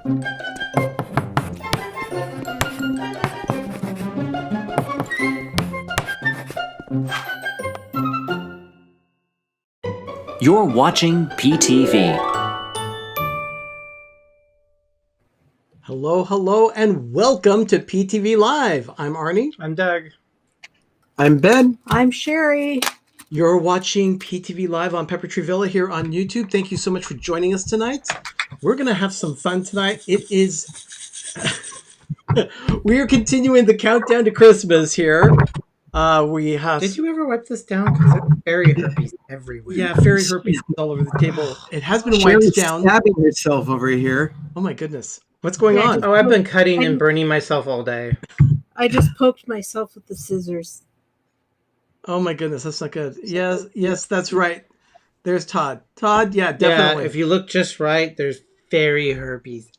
You're watching PTV. Hello, hello, and welcome to PTV Live. I'm Arnie. I'm Doug. I'm Ben. I'm Sherry. You're watching PTV Live on Pepper Tree Villa here on YouTube. Thank you so much for joining us tonight. We're going to have some fun tonight. It is... we are continuing the countdown to Christmas here. We have... Did you ever wipe this down? Because there's fairy herpes everywhere. Yeah, fairy herpes all over the table. It has been Sherry's wiped down. stabbing herself over here. Oh my goodness. What's going on? Oh, I've been cutting and burning myself all day. I just poked myself with the scissors. Oh my goodness, that's not good. Yes, that's right. There's Todd. Todd, yeah, definitely. Yeah, if you look just right, there's fairy herpes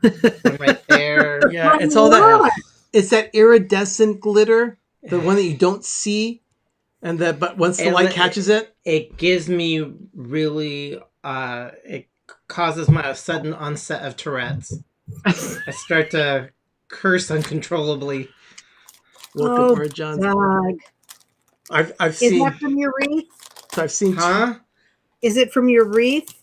everywhere. One right there. Yeah, it's all that. It's that iridescent glitter, the one that you don't see, but once the light catches it, it gives me really. It causes my sudden onset of Tourette's. I start to curse uncontrollably. Welcome, John. Doug. I've seen. Is that from your wreath? So I've seen. Huh? Is it from your wreath?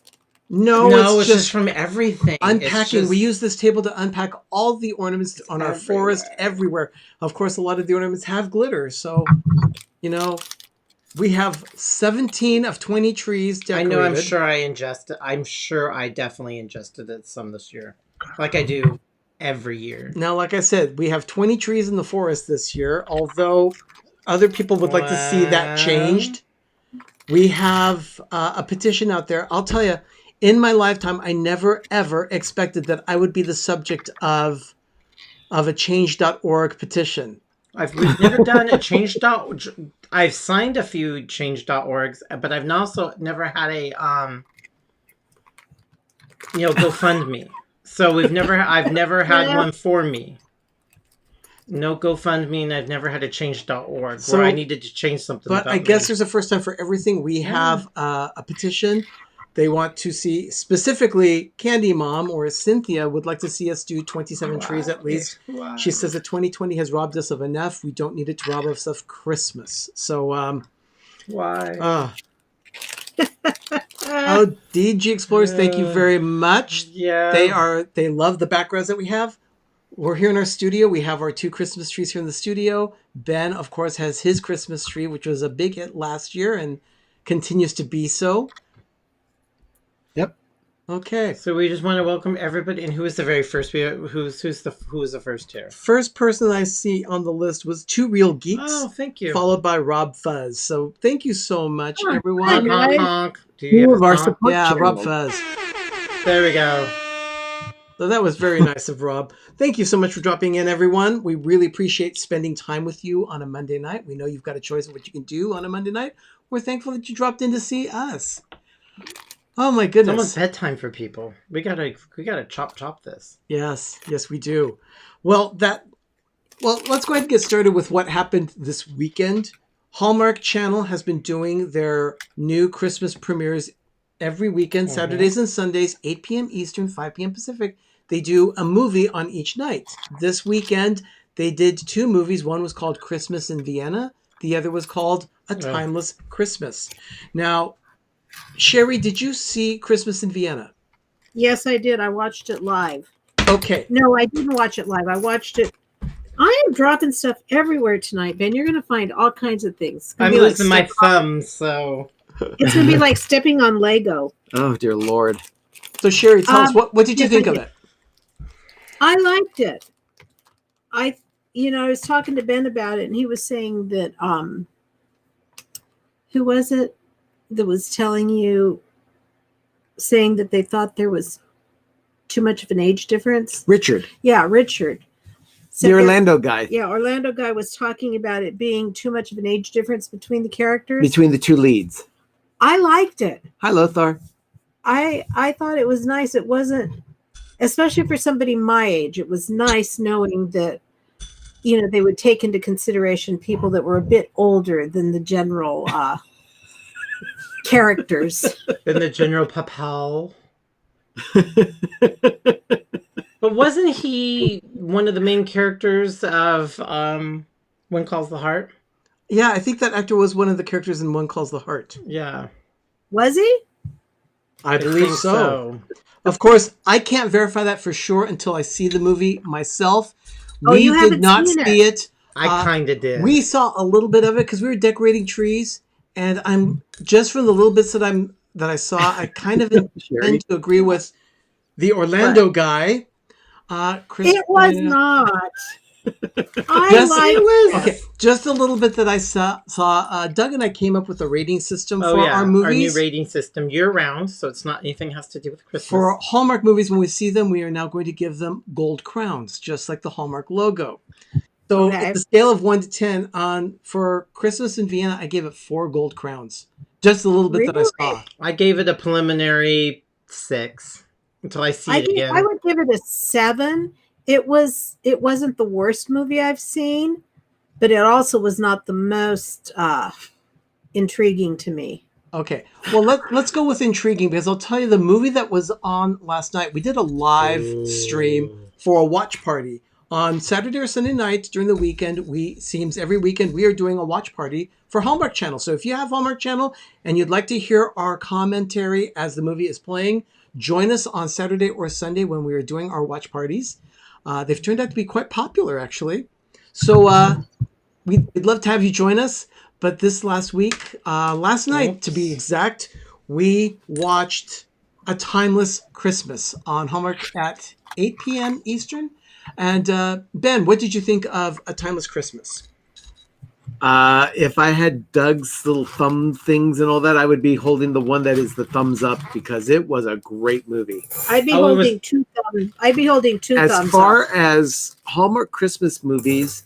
No, it's just from everything. Unpacking. We use this table to unpack all the ornaments on our forest everywhere. Of course, a lot of the ornaments have glitter, so we have 17 of 20 trees decorated. I know. I'm sure I definitely ingested it some this year, like I do every year. Now, like I said, we have 20 trees in the forest this year, although other people would like to see that changed. We have a petition out there. I'll tell you, in my lifetime, I never, ever expected that I would be the subject of a change.org petition. We've never done a change.org. I've signed a few change.orgs, but I've also never had a GoFundMe. So I've never had one for me. No GoFundMe, and I've never had a change.org where I needed to change something. But I guess there's a first time for everything. We have a petition. They want to see, specifically Candy Mom or Cynthia would like to see us do 27 trees at least. Wow. She says that 2020 has robbed us of enough. We don't need it to rob us of Christmas. So, why? DG Explorers, thank you very much. Yeah. They love the backgrounds that we have. We're here in our studio. We have our 2 Christmas trees here in the studio. Ben, of course, has his Christmas tree, which was a big hit last year and continues to be so. Yep. Okay. So we just want to welcome everybody. And who is the very first? Who was the first here? First person I see on the list was 2 Real Geeks. Oh, thank you. Followed by Rob Fuzz. So thank you so much, everyone. Honk, honk, honk. Do you have a honk? Yeah, Rob Fuzz. There we go. So that was very nice of Rob. Thank you so much for dropping in, everyone. We really appreciate spending time with you on a Monday night. We know you've got a choice of what you can do on a Monday night. We're thankful that you dropped in to see us. Oh my goodness! It's almost bedtime for people. We gotta chop this. Yes, we do. Well, let's go ahead and get started with what happened this weekend. Hallmark Channel has been doing their new Christmas premieres every weekend, Saturdays and Sundays, 8 p.m. Eastern, 5 p.m. Pacific. They do a movie on each night. This weekend, they did 2 movies. One was called Christmas in Vienna. The other was called A Timeless Christmas. Now, Sherry, did you see Christmas in Vienna? Yes, I did. I watched it live. Okay. No, I didn't watch it live. I watched it. I am dropping stuff everywhere tonight, Ben. You're going to find all kinds of things. I'm losing my thumb, so... It's going to be like stepping on Lego. Oh, dear Lord. So, Sherry, tell us, what did you think of it? I liked it. I was talking to Ben about it, and he was saying that, who was it that was saying that they thought there was too much of an age difference? Richard. Yeah, Richard. The Orlando guy. Yeah, Orlando guy was talking about it being too much of an age difference between the characters. Between the 2 leads. I liked it. Hi, Lothar. I thought it was nice. It wasn't, especially for somebody my age, it was nice knowing that, they would take into consideration people that were a bit older than the general characters. Than the general papal. But wasn't he one of the main characters of One Calls the Heart? Yeah, I think that actor was one of the characters in One Calls the Heart. Yeah. Was he? I believe think so. Of course, I can't verify that for sure until I see the movie myself. Oh, We you did haven't not seen see it. I kind of did. We saw a little bit of it because we were decorating trees, and I'm just from the little bits that I saw, I kind of Sherry. tend to agree with the Orlando guy. Chris It was Pine. not. I Just, like. okay, just a little bit that I saw. Doug and I came up with a rating system for our new movies. rating system year round, so it's not anything has to do with Christmas. For Hallmark movies, when we see them, we are now going to give them gold crowns, just like the Hallmark logo. So, Okay. at the scale of 1 to 10, for Christmas in Vienna, I gave it 4 gold crowns. Just a little bit that I saw. I gave it a preliminary 6 until I see it again. I would give it a 7. It wasn't the worst movie I've seen, but it also was not the most intriguing to me. Okay, well let's go with intriguing, because I'll tell you the movie that was on last night. We did a live stream for a watch party on Saturday or Sunday night during the weekend. Seems every weekend we are doing a watch party for Hallmark Channel. So if you have Hallmark Channel and you'd like to hear our commentary as the movie is playing, join us on Saturday or Sunday when we are doing our watch parties. They've turned out to be quite popular, actually. So we'd love to have you join us. But this last night to be exact, we watched A Timeless Christmas on Hallmark at 8 p.m. Eastern. And Ben, what did you think of A Timeless Christmas? If I had Doug's little thumb things and all that, I would be holding the one that is the thumbs up, because it was a great movie. I'd be holding two thumbs. I'd be holding two thumbs. As far as Hallmark Christmas movies,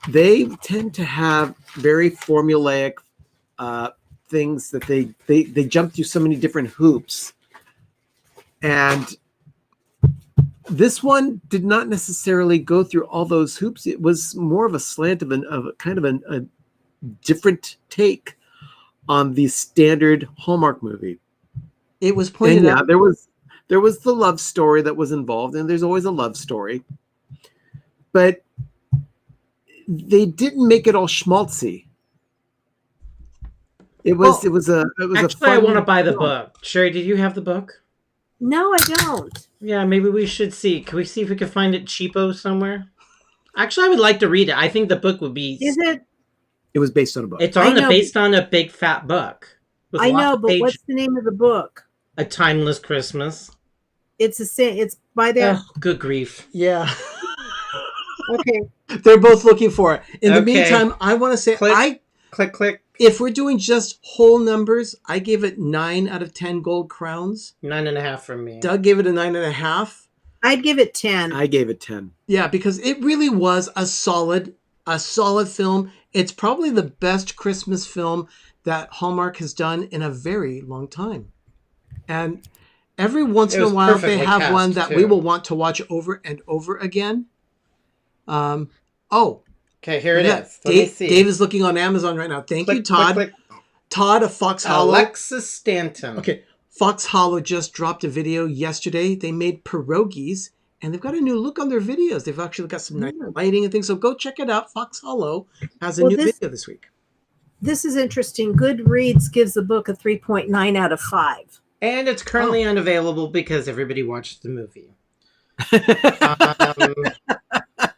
they tend to have very formulaic things that they jump through so many different hoops. And this one did not necessarily go through all those hoops. It was more of a slant of a different take on the standard Hallmark movie. It was pointed out. There was the love story that was involved, and there's always a love story. But they didn't make it all schmaltzy. It was a Actually, I want to buy the book. Sherry, did you have the book? No, I don't. Yeah, maybe we should see. Can we see if we can find it cheapo somewhere? Actually, I would like to read it. I think the book would be. Is it? It was based on a book. It's based on a big fat book. I know, but what's the name of the book? A Timeless Christmas. It's by there. Oh, good grief. Yeah. Okay. They're both looking for it. In the meantime, I want to say Click. If we're doing just whole numbers, I gave it 9 out of 10 gold crowns. 9.5 from me. Doug gave it a 9.5. I'd give it 10. I gave it 10. Yeah, because it really was a solid film. It's probably the best Christmas film that Hallmark has done in a very long time. And every once in a while they have one that we will want to watch over and over again. Okay, here it is. Let me see. Dave is looking on Amazon right now. Thank you, Todd. Click. Todd of Fox Hollow. Alexis Stanton. Okay, Fox Hollow just dropped a video yesterday. They made pierogies, and they've got a new look on their videos. They've actually got some nice lighting and things. So go check it out. Fox Hollow has a new video this week. This is interesting. Goodreads gives the book a 3.9 out of 5. And it's currently unavailable because everybody watched the movie.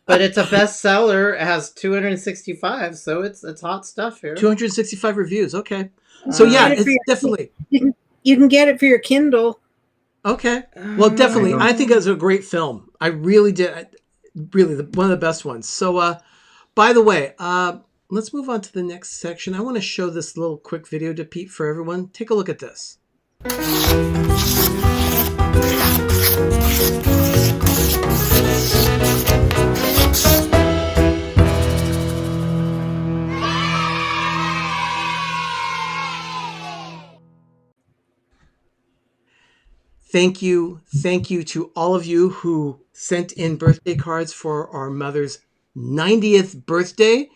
But it's a bestseller. It has 265, so it's hot stuff here. 265 reviews. Okay, so yeah, it's definitely. You can get it for your Kindle. Okay, well, definitely. I think it's a great film. I really did. Really, one of the best ones. So, by the way, let's move on to the next section. I want to show this little quick video to Pete for everyone. Take a look at this. Thank you to all of you who sent in birthday cards for our mother's 90th birthday.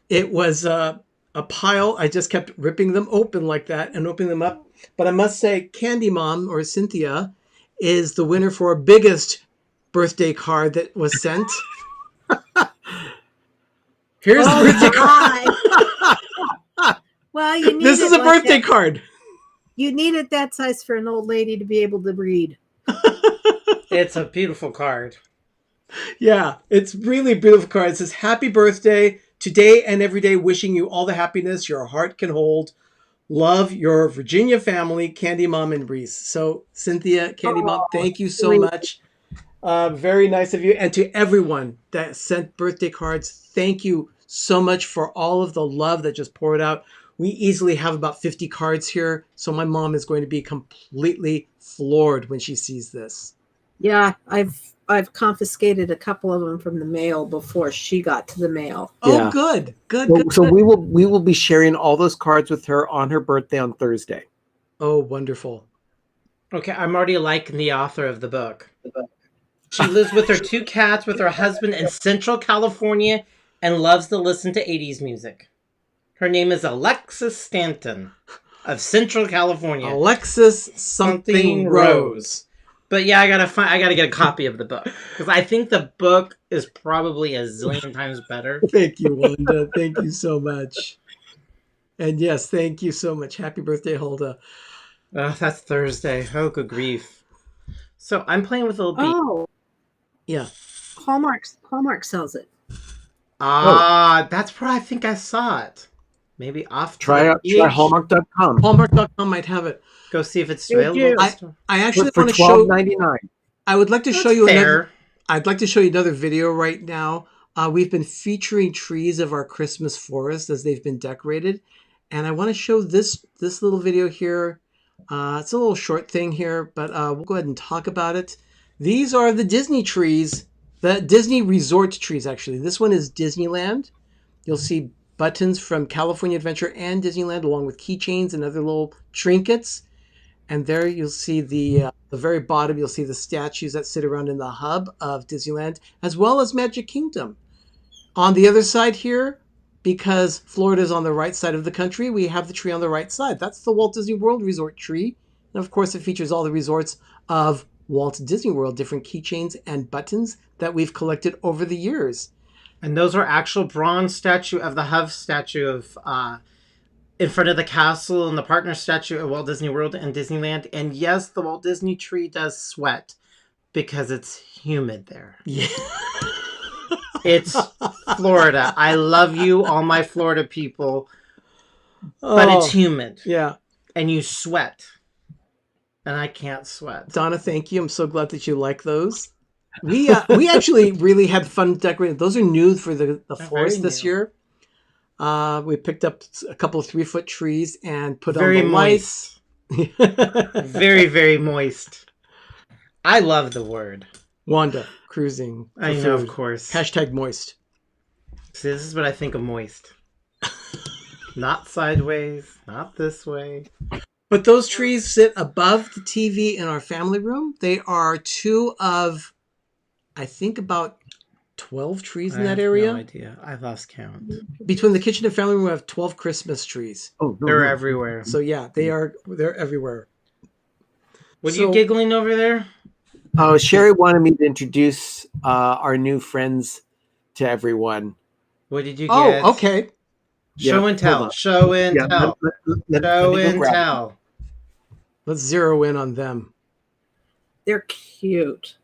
It was a pile. I just kept ripping them open like that and opening them up. But I must say, Candy Mom, or Cynthia, is the winner for our biggest birthday card that was sent. Here's the birthday card. Well, you need This is a birthday card. You need it that size for an old lady to be able to read. It's a beautiful card. Yeah, it's really a beautiful card. It says, "Happy birthday, today and every day, wishing you all the happiness your heart can hold. Love, your Virginia family, Candy Mom and Reese." So, Cynthia, Candy Mom, thank you so much. Very nice of you. And to everyone that sent birthday cards, thank you so much for all of the love that just poured out. We easily have about 50 cards here, so my mom is going to be completely floored when she sees this. Yeah, I've confiscated a couple of them from the mail before she got to the mail. Oh, Yeah. good. So we will be sharing all those cards with her on her birthday on Thursday. Oh, wonderful. Okay, I'm already liking the author of the book. She lives with her 2 cats with her husband in Central California and loves to listen to 80s music. Her name is Alexis Stanton of Central California. Alexis something Rose. But yeah, I gotta get a copy of the book because I think the book is probably a zillion times better. Thank you, Wanda. Thank you so much. And yes, thank you so much. Happy birthday, Hulda. That's Thursday. Oh, good grief. So I'm playing with little beat. Oh, Yeah. Hallmark sells it. That's where I think I saw it. Maybe off. Try Hallmark.com. Hallmark.com might have it. Go see if it's They available. do. at the store. I actually for want to show. $12.99. I would like to show That's you fair. another. I'd like to show you another video right now. We've been featuring trees of our Christmas forest as they've been decorated, and I want to show this little video here. It's a little short thing here, but we'll go ahead and talk about it. These are the Disney trees, the Disney resort trees. Actually, this one is Disneyland. You'll see buttons from California Adventure and Disneyland, along with keychains and other little trinkets. And there you'll see the very bottom, you'll see the statues that sit around in the hub of Disneyland, as well as Magic Kingdom. On the other side here, because Florida is on the right side of the country, we have the tree on the right side. That's the Walt Disney World Resort tree. And of course, it features all the resorts of Walt Disney World, different keychains and buttons that we've collected over the years. And those are actual bronze statue of the Hove statue of in front of the castle and the partner statue of Walt Disney World and Disneyland. And yes, the Walt Disney tree does sweat because it's humid there. Yeah. It's Florida. I love you, all my Florida people, but it's humid. Yeah. And you sweat. And I can't sweat. Donna, thank you. I'm so glad that you like those. We actually really had fun decorating. Those are new for the forest this year. We picked up a couple of 3-foot trees and put very on the moist. Very, very moist. I love the word. Wanda, cruising. I know, of course. Hashtag moist. See, this is what I think of moist. Not sideways, not this way. But those trees sit above the TV in our family room. They are 2 of, I think, about 12 trees in that area. No idea. I lost count. Between the kitchen and family room, we have 12 Christmas trees. Oh, no, They're no. everywhere. So yeah, they're everywhere. What are you giggling over there? Oh, Sherry wanted me to introduce our new friends to everyone. What did you get? Oh, okay. Show Yeah, and tell. hold on. Show and Yeah, tell. let Show me go and grab tell. Let's zero in on them. They're cute.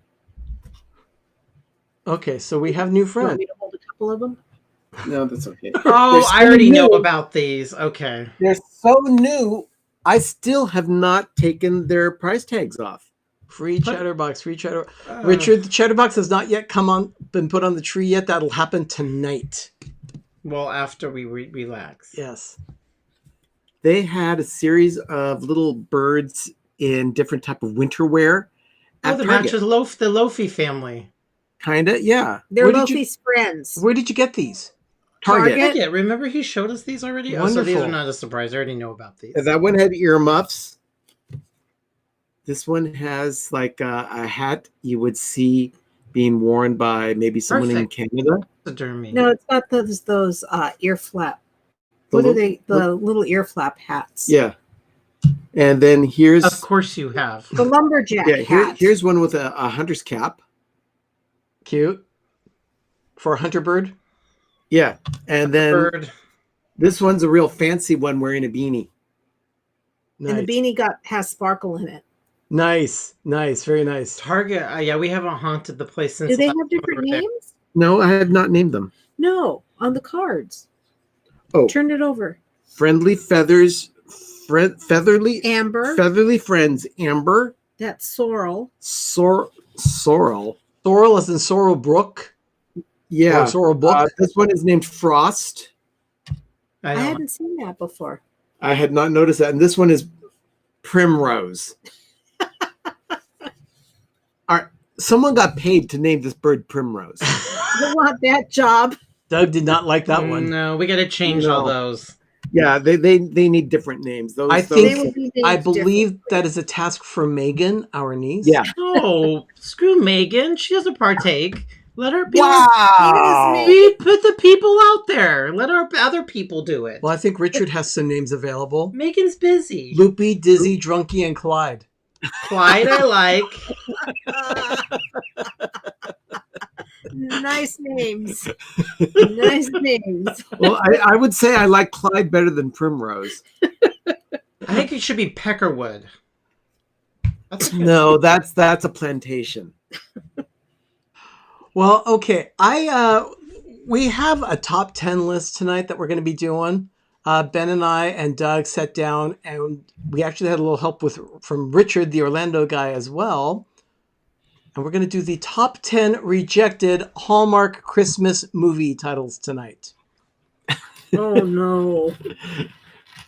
Okay, so we have new You want friends. me to hold a couple of them? them. No, that's okay. Oh, They're so I already know new. about these. Okay. They're so new. I still have not taken their price tags off. Free Chatterbox, free Chatter. Richard, the Chatterbox has not yet been put on the tree yet. That'll happen tonight. Well, after we relax. Yes. They had a series of little birds in different type of winter wear. Oh, At the Target. matches the Lofi family. Kinda, yeah. They're Where did you- Lofi's friends. Where did you get these? Target. Target? Yeah, remember he showed us these already? Oh, so these Wonderful. are not a surprise. I already know about these. That one had earmuffs. This one has like a hat you would see being worn by maybe someone in Canada. Taxidermy. No, it's got those ear flap. The What are little- they? The little ear flap hats. Yeah. And then here's Of course you have. The lumberjack hat. here's one with a hunter's cap. Cute. For a hunter bird. Yeah. And then Bird. this one's a real fancy one wearing a beanie. Nice. And the beanie has sparkle in it. Nice. Very nice. Target. Yeah, we haven't haunted the place since. Do they last have different Saturday. names? No, I have not named them. No, on the cards. Oh. Turn it over. Friendly feathers, featherly Amber. friends, Amber, That's sorrel. Sorrel. Sorrel as in Sorrel Brook. Yeah. Or Sorrel Book. This one is named Frost. I don't- hadn't seen that before. I had not noticed that. And this one is Primrose. All right. Someone got paid to name this bird Primrose. I want that job. Doug did not like that one. No, we got to change all those. Yeah, they need different names. Those, I They think- would be named I believe differently. that is a task for Megan, our niece. Yeah. Oh, screw Megan. She doesn't partake. Let her be. Wow. We put the people out there. Let our other people do it. Well, I think Richard has some names available. Megan's busy. Loopy, Dizzy, Drunky, and Clyde. Clyde, I like. Nice names. Nice names. Well, I would say I like Clyde better than Primrose. I think it should be Peckerwood. No, that's a plantation. Well, okay. We have a top 10 list tonight that we're going to be doing. Ben and I and Doug sat down, and we actually had a little help from Richard, the Orlando guy, as well. And we're going to do the top 10 rejected Hallmark Christmas movie titles tonight. Oh no.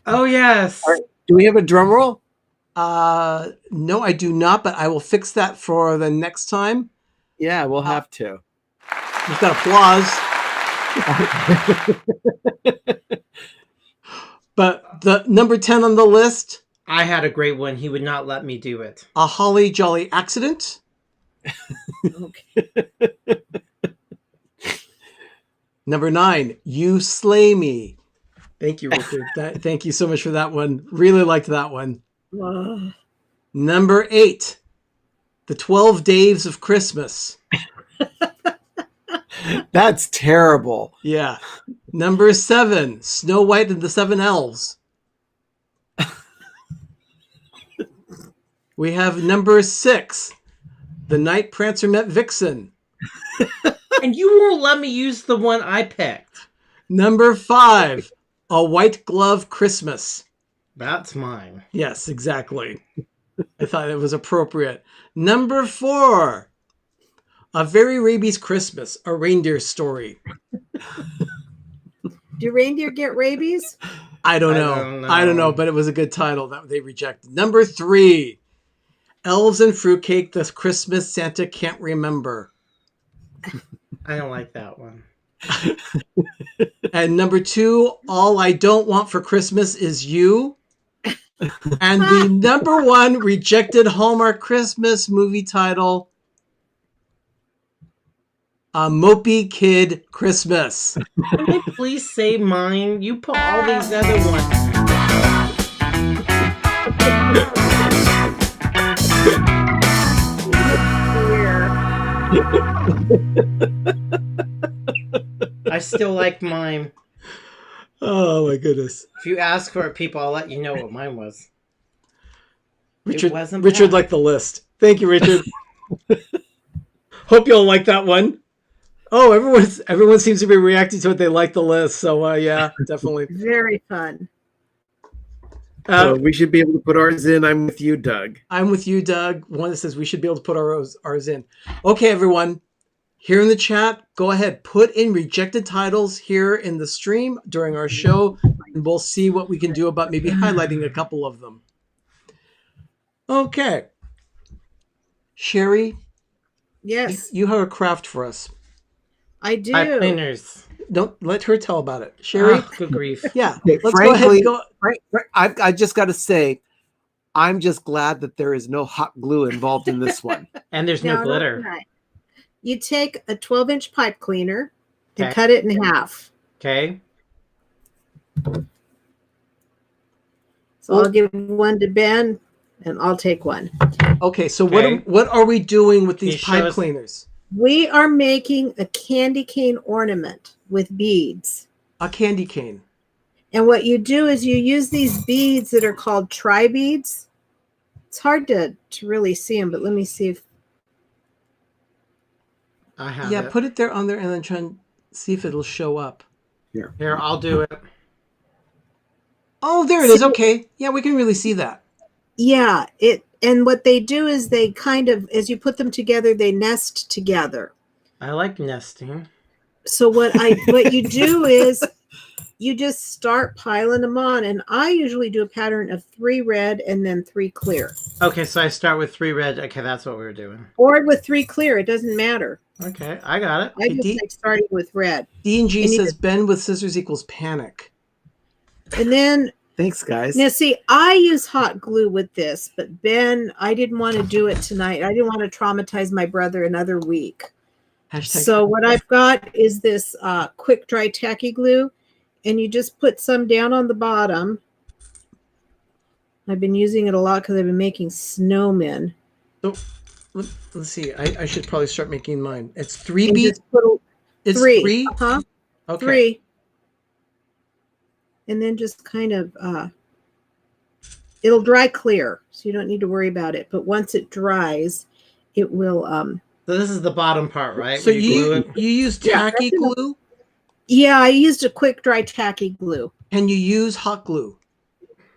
Oh, yes. All right. Do we have a drum roll? No, I do not, but I will fix that for the next time. Yeah, we'll have to. We've got applause. But the number 10 on the list, I had a great one. He would not let me do it. A Holly Jolly Accident. Okay. Number 9, You Slay Me. Thank you, Richard. Thank you so much for that one. Really liked that one. Number 8, The 12 Days of Christmas. That's terrible. Yeah. Number 7, Snow White and the Seven Elves. We have number 6, The Night Prancer Met Vixen. And you won't let me use the one I picked. Number 5, A White Glove Christmas. That's mine. Yes, exactly. I thought it was appropriate. Number 4, A Very Rabies Christmas, a reindeer story. Do reindeer get rabies? I don't know, but it was a good title that they rejected. Number 3, Elves and Fruitcake, the Christmas Santa Can't Remember. I don't like that one. And number 2, All I Don't Want for Christmas Is You. And the number 1 rejected Hallmark Christmas movie title, A Mopey Kid Christmas. Can I please say mine? You put all these other ones. I still like mine. Oh my goodness. If you ask for it, people, I'll let you know what mine was. Richard wasn't Richard bad. liked the list. Thank you, Richard. Hope you'll like that one. Oh, everyone seems to be reacting to it. They like the list. So yeah, definitely. Very fun. So we should be able to put ours in. I'm with you, Doug. I'm with you, Doug. One that says we should be able to put ours in. Okay, everyone. Here in the chat, go ahead. Put in rejected titles here in the stream during our show. And we'll see what we can do about maybe highlighting a couple of them. Okay. Sherry, Yes, you have a craft for us. I do. Pipe cleaners. Don't let her tell about it. Sherry? Oh, good grief. Yeah. Okay, Let's go ahead and go. I just got to say, I'm just glad that there is no hot glue involved in this one. And there's no No, glitter. not. You take a 12-inch pipe cleaner and Okay. cut it in half. Okay. So I'll give one to Ben, and I'll take one. Okay, so Okay. what are we doing with these You show pipe us- cleaners? We are making a candy cane ornament with beads. A candy cane. And what you do is you use these beads that are called tri-beads. It's hard to really see them, but let me see if... I have Yeah, it. put it there on there and then try and see if it'll show up. Here, I'll do it. Oh, there it is. Okay. Yeah, we can really see that. Yeah, and what they do is they kind of, as you put them together, they nest together. I like nesting. So what you do is you just start piling them on, and I usually do a pattern of 3 red and then 3 clear, Okay, so I start with 3 red. Okay, that's what we were doing. or with 3 clear. It doesn't matter. Okay, I got it. I just like starting with red, D&G And you says Ben with scissors equals panic. and then Thanks, guys. now see, I use hot glue with this, but Ben, I didn't want to do it tonight. I didn't want to traumatize my brother another week. Hashtag So what I've got is this quick dry tacky glue, and you just put some down on the bottom. I've been using it a lot because I've been making snowmen. So, let's see. I should probably start making mine. It's 3 And beads. just put It's 3. 3? Uh-huh. Okay. 3. And then just kind of, it'll dry clear, so you don't need to worry about it. But once it dries, it will, So this is the bottom part, right? So Where glue you it? use Yeah, tacky that's enough. glue? yeah, I used a quick dry tacky glue. Can you use hot glue?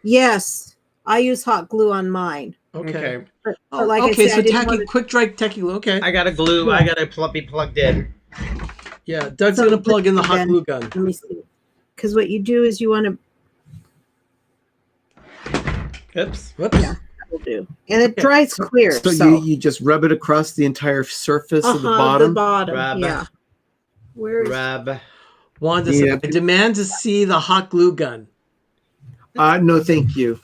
Yes, I use hot glue on mine. Okay. But Oh, like okay, I said, so I didn't tacky, want to, quick dry tacky glue. Okay. I got to glue. I got to be plugged in. Yeah, Doug's So going to plug in the hot then- glue gun. let me see. Because what you do is you want to Oops. Whoops. Yeah. do, and it Okay. dries clear. So, So, you just rub it across the entire surface of the bottom. Rub. yeah. Where's Rub. Wanda Yeah. said, I demand to see the hot glue gun. No, thank you.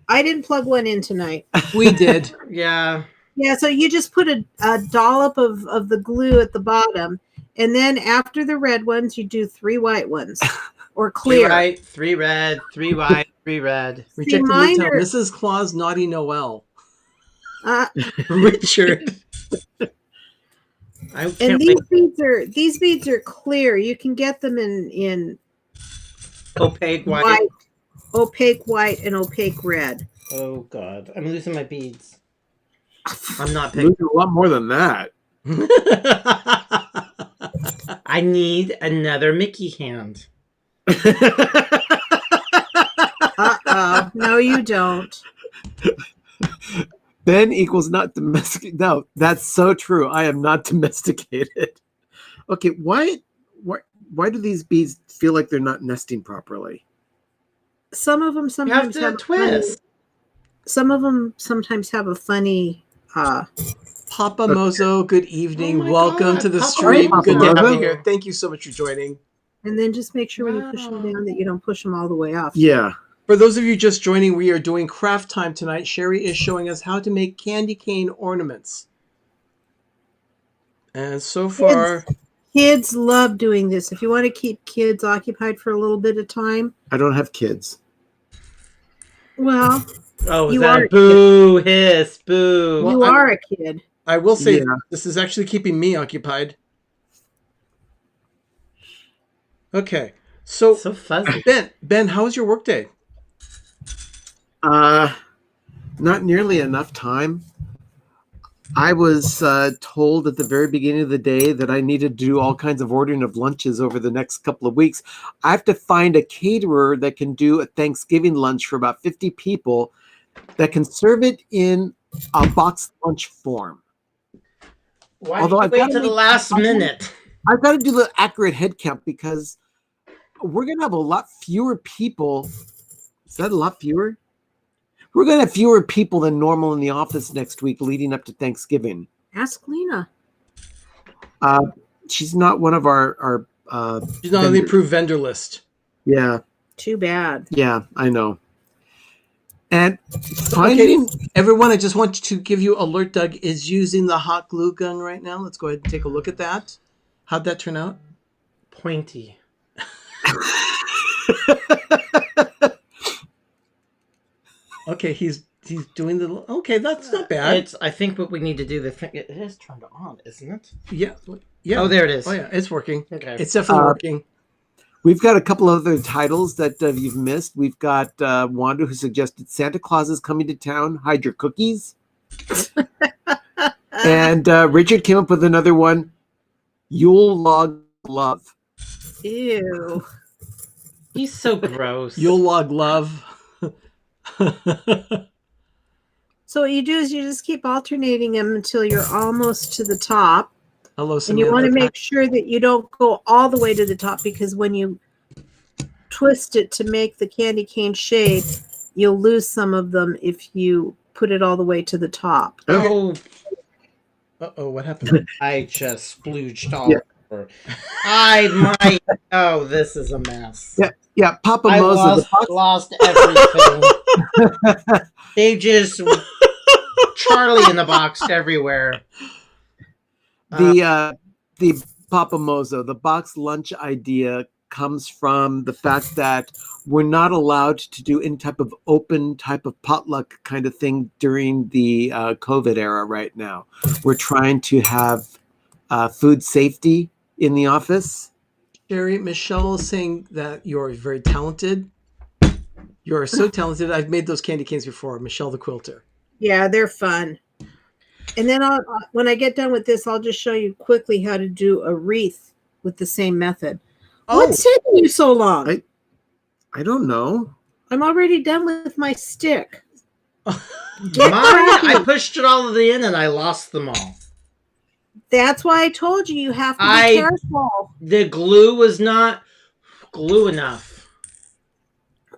I didn't plug one in tonight. We did. Yeah. Yeah, so you just put a dollop of the glue at the bottom, and then after the red ones, you do 3 white ones or 3 clear. white, 3 red, 3 white, 3 red. Rejected mine Newtown. are- Mrs. Claus Naughty Noel. Uh, Richard. I and can't these beads are clear. You can get them in opaque white. white, opaque white, and opaque red. Oh God, I'm losing my beads. I'm not picking. Losing a lot more than that. I need another Mickey hand. Uh-oh. No, you don't. Ben equals not domestic. No, that's so true. I am not domesticated. Okay, why do these bees feel like they're not nesting properly? Some of them You sometimes have to have twist. Some of them sometimes have a funny. Papa Mozo, good evening. Oh my Welcome God, to the Papa stream. Mozo. Good to have Mozo. you here. Thank you so much for joining. And then just make sure when you push them down that you don't push them all the way off. Yeah. For those of you just joining, we are doing craft time tonight. Sherry is showing us how to make candy cane ornaments. And so far, Kids love doing this. If you want to keep kids occupied for a little bit of time, I don't have kids. well, Oh, is You that are a boo hiss boo? Well, you I'm- are a kid. I will say Yeah. this is actually keeping me occupied. Okay, so So fuzzy. Ben, how was your workday? Not nearly enough time. I was told at the very beginning of the day that I needed to do all kinds of ordering of lunches over the next couple of weeks. I have to find a caterer that can do a Thanksgiving lunch for about 50 people that can serve it in a boxed lunch form. Why Although did I've you wait gotta to the make- last minute? I've got to do the accurate head count because we're going to have a lot fewer people. Is that a lot fewer? We're going to have fewer people than normal in the office next week leading up to Thanksgiving. Ask Lena. She's not one of our She's not on the vendors. approved vendor list. Yeah, Too bad. yeah, I know. And Okay, finding everyone, I just want to give you alert. Doug is using the hot glue gun right now. Let's go ahead and take a look at that. How'd that turn out? Pointy. Okay, he's doing the. Okay, that's not bad. It's. I think what we need to do. The thing. It is turned on, isn't it? Yeah. Yeah. Oh, there it is. Oh yeah, it's working. Okay. It's definitely working. We've got a couple other titles that you've missed. We've got Wanda, who suggested Santa Claus is coming to town. Hide your cookies. And Richard came up with another one. Yule log love. Ew. He's so gross. You'll log love. So what you do is you just keep alternating them until you're almost to the top. Hello, And Samantha. you want to make sure that you don't go all the way to the top, because when you twist it to make the candy cane shape, you'll lose some of them if you put it all the way to the top. Oh, Uh-oh, what happened? I just splooged all over. I might. Oh, this is a mess. Yeah, Papa I Moza. lost everything. They just Charlie in the box everywhere. The Papa Mozo, the box lunch idea comes from the fact that we're not allowed to do any type of open type of potluck kind of thing during the COVID era right now. We're trying to have food safety in the office. Sherry, Michelle is saying that you're very talented. You're so talented. I've made those candy canes before. Michelle the quilter. Yeah, they're fun. And then when I get done with this, I'll just show you quickly how to do a wreath with the same method. What's taking you so long? I don't know. I'm already done with my stick. I pushed it all to the end and I lost them all. That's why I told you you have to be careful. The glue was not glue enough.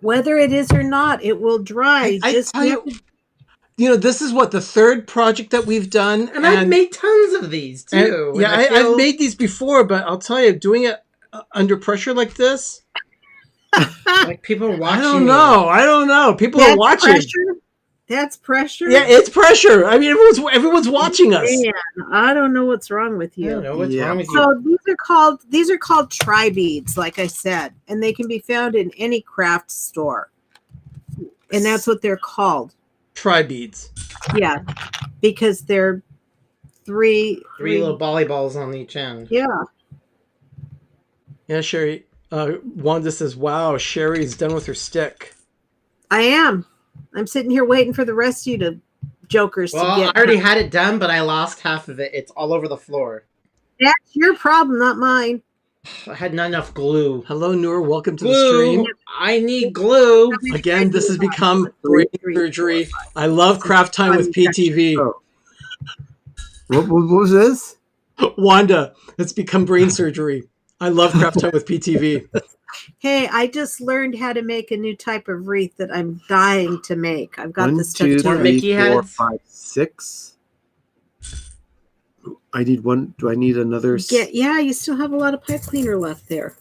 Whether it is or not, it will dry. I tell you, this is what the third project that we've done, and I've made tons of these too. I've made these before, but I'll tell you, doing it under pressure like this, like people are watching. I don't know. People are watching. Pressure? That's pressure. Yeah, it's pressure. I mean, everyone's watching us. Man, I don't know what's wrong with you. I don't know what's wrong with you. So these are called tri-beads, like I said, and they can be found in any craft store, and that's what they're called. Tri-beads. Yeah, because they're three little volleyballs on each end. Yeah. Yeah, Sherry. Wanda says, "Wow, Sherry's done with her stick." I am. I'm sitting here waiting for the rest of you to jokers to get. I already had it done, but I lost half of it. It's all over the floor. That's your problem, not mine. I had not enough glue. Hello, Noor. Welcome to the Glue. stream. I need glue. Again, this has become brain surgery. I love craft time with PTV. Oh. What was this? Wanda, it's become brain surgery. I love craft time with PTV. Hey, I just learned how to make a new type of wreath that I'm dying to make. I've got this stuff 1, 2, to 3, Mickey 4, heads? 5, 6. I need one. Do I need another? Yeah, you still have a lot of pipe cleaner left there.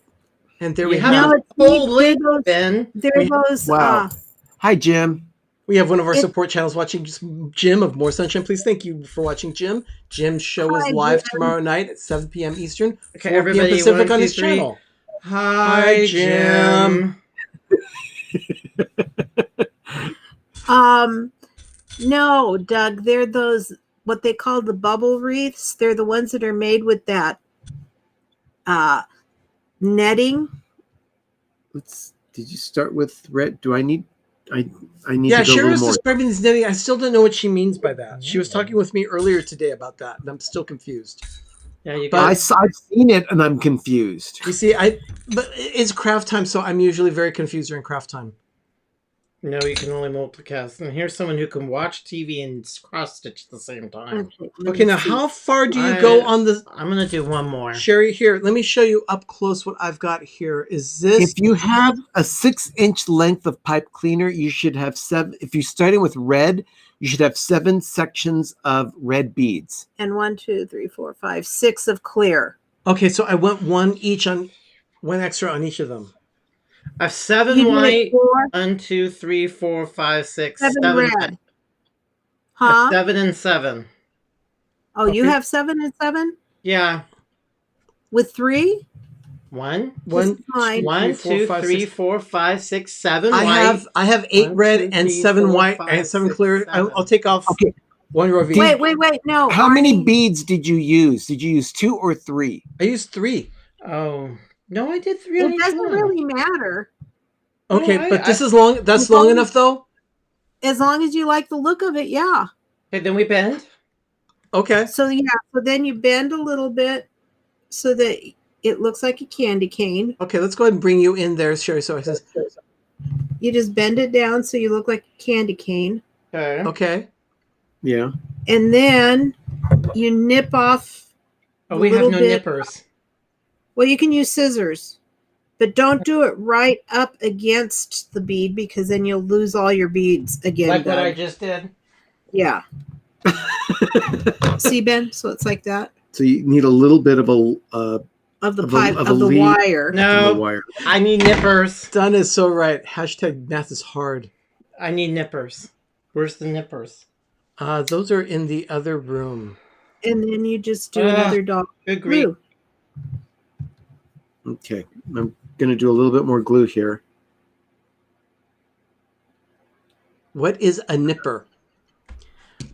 And there We we have have. a whole lid, Ben. They're those. Wow. Hi, Jim. We have one of our support channels watching, Jim of More Sunshine. Please, thank you for watching, Jim. Jim's show is live tomorrow night at 7 p.m. Eastern, Okay, 4 p.m. everybody, Pacific 1, on 2, his 3. channel. Hi, Jim. No, Doug, they're those what they call the bubble wreaths. They're the ones that are made with that netting. Did you start with red? Do I need? I need Yeah, to go a Sherry little was more. describing these knitting. I still don't know what she means by that. She was talking with me earlier today about that, and I'm still confused. Yeah, you But- got. I've seen it and I'm confused. You see, but it's craft time, so I'm usually very confused during craft time. No, you can only multicast. And here's someone who can watch TV and cross stitch at the same time. Okay, now how far do you go on the I'm gonna do one more. Sherry? Here, let me show you up close what I've got here. Is this? If you have a 6-inch length of pipe cleaner, you should have 7. If you're starting with red, you should have 7 sections of red beads. And 1, 2, 3, 4, 5, 6 of clear. Okay, so I went one extra on each of them. I have 7 You need white. 4, 1, 2, 3, 4, 5, 6, 7 7. red. Huh? 7 and 7. Oh, you Okay. have 7 and 7 Yeah. with 3? One, One, mine. 1, four, 2, five, 3, six. 4, 5, 6, 7 I white. have 8 1, red 2, and 3, 7 4, white 5, and 7 6, clear. 7. I'll take off Okay. one row of each. Wait. No. How many Arnie, beads did you use? Did you use 2 or 3? I used 3. Oh. No, I did 3 on It each doesn't one. really matter Okay, No, but this I- is long. That's As long long enough, though. as long as you like the look of it. Yeah. Okay, then we bend. Okay. So then you bend a little bit so that it looks like a candy cane. Okay, let's go ahead and bring you in there, Sherry. So I says, You just bend it down so you look like a candy cane. Okay. okay. Yeah. And then you nip off Oh, a we have little no bit. nippers. Well, you can use scissors, but don't do it right up against the bead because then you'll lose all your beads again. Like what Doug. I just did. Yeah. See, Ben? So it's like that So you need a little bit of a of the Of a- pipe of of a the lead. wire. No, wire. I need nippers. Donna is so right. Hashtag math is hard. I need nippers. Where's the nippers? Those are in the other room. And then you just do Ugh. another dog Good grief. glue. Okay. I'm going to do a little bit more glue here. What is a nipper?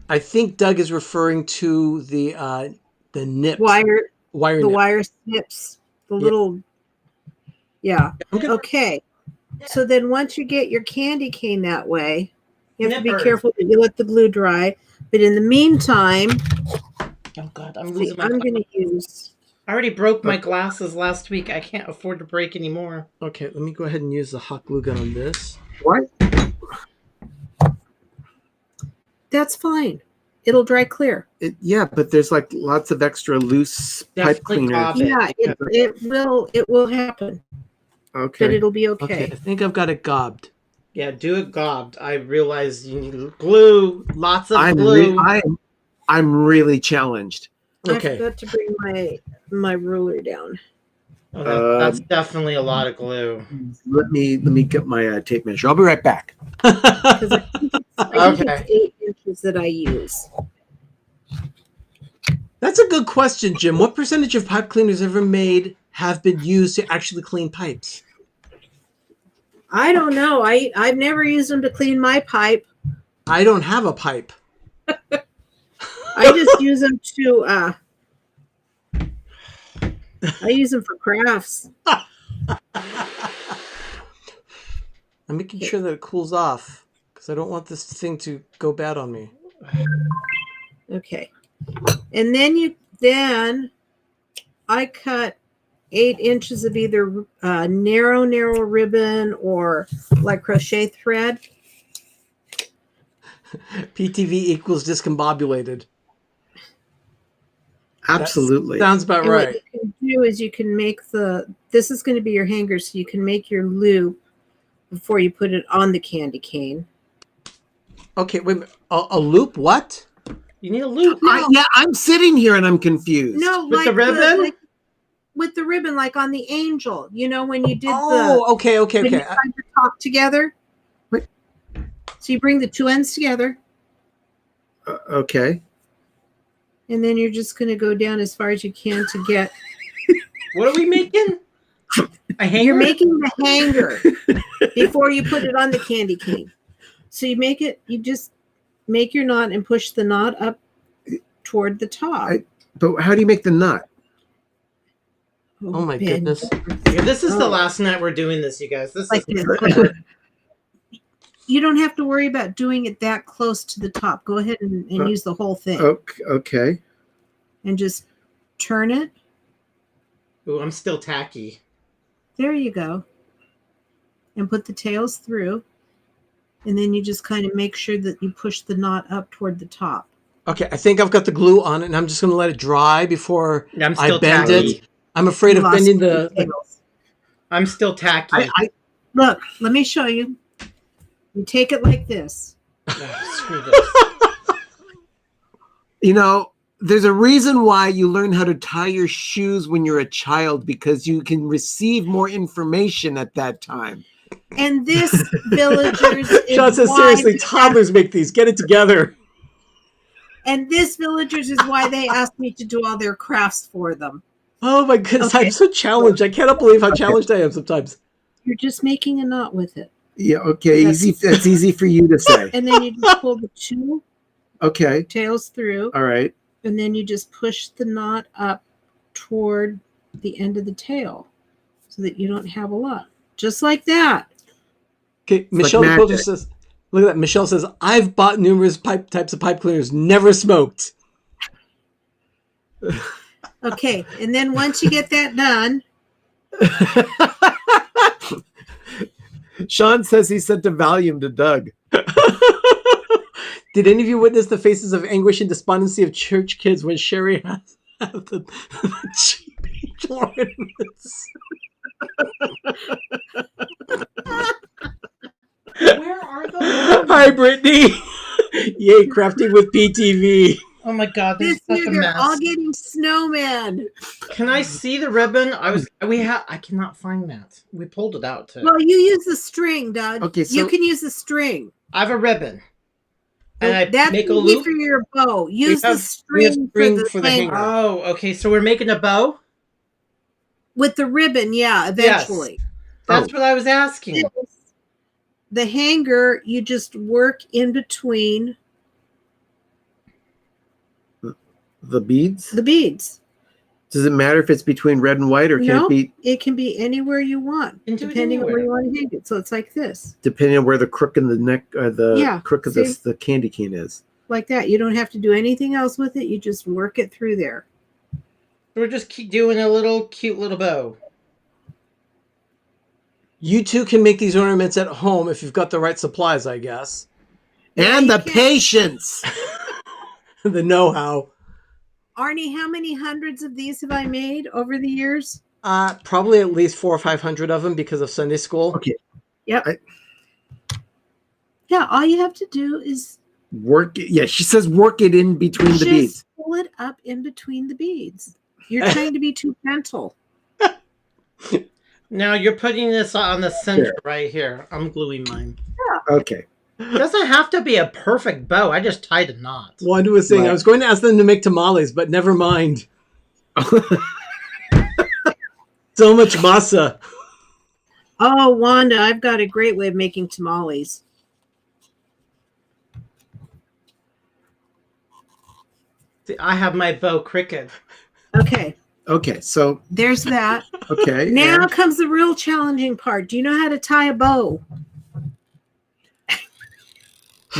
I think Doug is referring to the nips. Wire, Wire the nip. wire snips, the Yeah. little. Yeah. I'm gonna- Okay. So then once you get your candy cane that way, you have to Nippers. be careful that you let the glue dry. But in the meantime, Oh God, I'm see, losing my. I'm going to use. I already broke my glasses last week. I can't afford to break anymore. Okay, let me go ahead and use the hot glue gun on this. What? That's fine. It'll dry clear. Yeah, but there's like lots of extra loose pipe Definitely cleaner. gob it. Yeah, it will happen, but Okay. it'll be Okay, okay. I think I've got it gobbed. Yeah, do it gobbed. I realize you need glue. Lots of I'm glue. I'm really challenged. I Okay. forgot to bring my ruler down. Oh, that's definitely a lot of glue. Let me get my tape measure. I'll be right back. Because I think Okay. it's 8 inches that I use. That's a good question, Jim. What percentage of pipe cleaners ever made have been used to actually clean pipes? I don't know. I've never used them to clean my pipe. I don't have a pipe. I just use them to. I use them for crafts. I'm making sure that it cools off because I don't want this thing to go bad on me. Okay, and then I cut 8 inches of either narrow ribbon or like crochet thread. PTV equals discombobulated. Absolutely. Sounds about And right. what you can do is you can make this is going to be your hanger, so you can make your loop before you put it on the candy cane. Okay, wait a minute. A loop? What? You need a loop. Yeah, I'm sitting here and I'm confused. No, With the ribbon? with the ribbon, like on the angel. You know when you did Okay. when you tied the top together. Wait. So you bring the two ends together, Okay. and then you're just going to go down as far as you can to get. What are we making? A hanger? You're making the hanger before you put it on the candy cane. So you just make your knot and push the knot up toward the top. But how do you make the nut? Oh my Ben. goodness. Yeah, this is the Oh. last night we're doing this, you guys. This Like is this. You don't have to worry about doing it that close to the top. Go ahead and use the whole thing Okay. and just turn it. Ooh, I'm still tacky. There you go. And put the tails through. And then you just kind of make sure that you push the knot up toward the top. Okay, I think I've got the glue on it, and I'm just going to let it dry before I'm I still bend tacky. it. I'm afraid You of lost bending the the. tails. I'm still tacky. Look, let me show you. You take it like this. Oh, screw this. You know, there's a reason why you learn how to tie your shoes when you're a child, because you can receive more information at that time. And this, villagers, Sean is says, why seriously, they toddlers make these. Get it together. and this, villagers, is why they asked me to do all their crafts for them. Oh my goodness, Okay. I'm so challenged. I cannot believe how challenged I am sometimes. You're just making a knot with it. Yeah, okay, That's- easy. That's easy for you to say. And then you just pull the two Okay, tails through, all right. and then you just push the knot up toward the end of the tail so that you don't have a lot. Just like that. Okay, Michelle the like quilter magic. says, look at that. Michelle says, I've bought numerous types of pipe cleaners, never smoked. Okay, and then once you get that done, Sean says he sent a Valium to Doug. Did any of you witness the faces of anguish and despondency of church kids when Sherry has the cheap angel ornaments? Where are those? Hi, Brittany. Yay, crafting with PTV. Oh my god, this this is such year a they're mess. all getting snowmen. Can I see the ribbon? I cannot find that. We pulled it out too. Well, you use the string, Doug. Okay, so- you can use the string. I have a ribbon. And I That's make a easy loop. for your bow. Use the we have string, string for the hanger. Oh, okay. So we're making a bow? With the ribbon, yeah, eventually. That's what I was asking. The hanger, you just work in between The beads? the beads. Does it matter if it's between red and white, or can No. it be It can be anywhere you want, Can do it depending on where anywhere. you want to hang it. So it's like this, depending on where the crook in the neck or the Yeah, crook of see? the candy cane is? like that. You don't have to do anything else with it. You just work it through there. We're just keep doing a little cute little bow. You too can make these ornaments at home if you've got the right supplies, I guess. And you the can. patience. The know-how. Arnie, how many hundreds of these have I made over the years? Probably at least 400 or 500 of them because of Sunday school. Okay, Yep. I- Yeah, all you have to do is work it. Yeah, she says work it in between the just beads. pull it up in between the beads. You're trying to be too gentle. Now you're putting this on the center Here. right here. I'm gluing mine. Okay. It doesn't have to be a perfect bow. I just tied a knot. Wanda was saying, Right. I was going to ask them to make tamales, but never mind. So much masa. Oh, Wanda, I've got a great way of making tamales. See, I have my bow cricket. Okay, Okay, so there's that. okay. Now and- comes the real challenging part. Do you know how to tie a bow?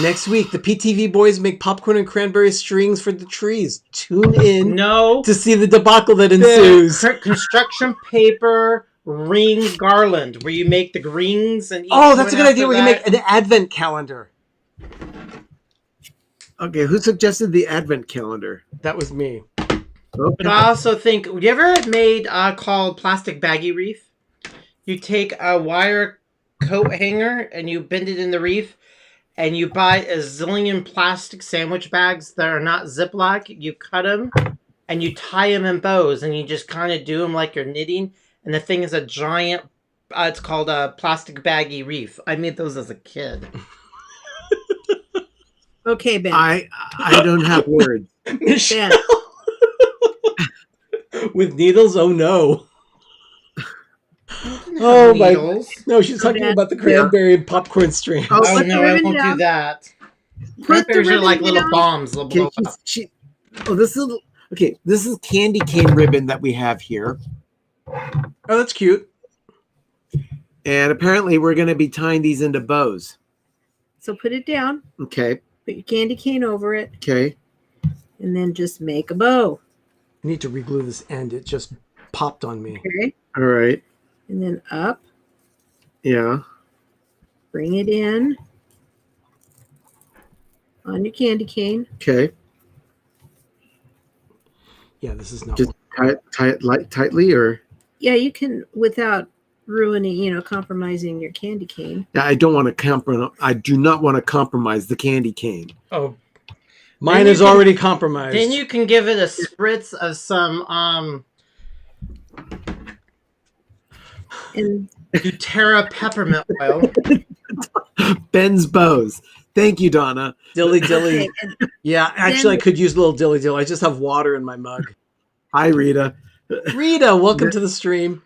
Next week, the PTV boys make popcorn and cranberry strings for the trees. Tune in No. to see the debacle that The ensues. construction paper ring garland where you make the rings and each Oh, that's a one good idea. after We can make that. an advent calendar. Okay, who suggested the advent calendar? That was me. But Okay. I also think, you ever made called plastic baggie wreath? You take a wire coat hanger and you bend it in the wreath, and you buy a zillion plastic sandwich bags that are not Ziploc. You cut them and you tie them in bows, and you just kind of do them like you're knitting. And the thing is a giant. It's called a plastic baggie wreath. I made those as a kid. Okay, Ben. I don't have words. Michelle. Ben. With needles? Oh no. Didn't have Oh my. needles. No, she's talking Okay. about the cranberry and popcorn strings. Oh, Oh Put the no, I ribbon won't down. do that. Put the Cranberries are ribbon like little down. bombs. They'll blow Okay, up. this is okay. This is candy cane ribbon that we have here, Oh, that's cute. and apparently we're going to be tying these into bows. So put it down, Okay. put your candy cane over it, Okay. and then just make a bow. I need to reglue this end. It just popped on me. Okay. All right. And then up, Yeah. bring it in on your candy cane. Okay. Yeah, this is not. Just tie it tightly, or Yeah, you can without ruining, compromising your candy cane. I don't want to compromise. I do not want to compromise the candy cane. Oh, Mine Then you is can- already compromised. then you can give it a spritz of some And doTERRA peppermint oil. Ben's bows. Thank you, Donna. dilly dilly. okay, and Yeah, actually, I could use a little dilly dilly. I just have water in my mug. Hi, Rita. Rita, welcome to the stream.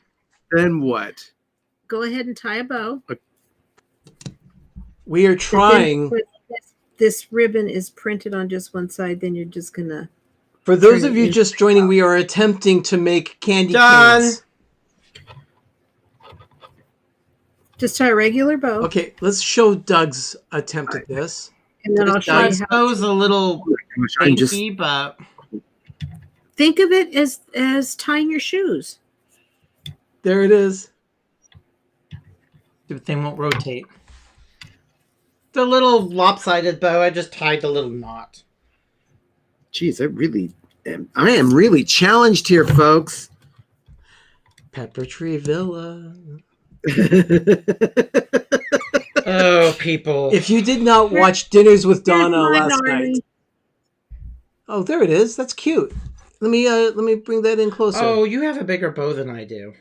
Then what? Go ahead and tie a bow. We are trying. This ribbon is printed on just one side. Then you're just gonna. For those turn of it you in- just joining, we are attempting to make candy Done. canes. Just tie a regular bow, Okay, let's show Doug's attempt at this. and then I'll show you Doug's how. bow's a little I'm just funky, but Think of it as tying your shoes. There it is. the thing won't rotate. The little lopsided bow, I just tied the little knot. Jeez, I am really challenged here, folks. Pepper Tree Villa. Oh, people. If you did not watch Dinners with Donna Here's mine, last Arnie. night. Oh, there it is. That's cute. Let me bring that in closer. Oh, you have a bigger bow than I do.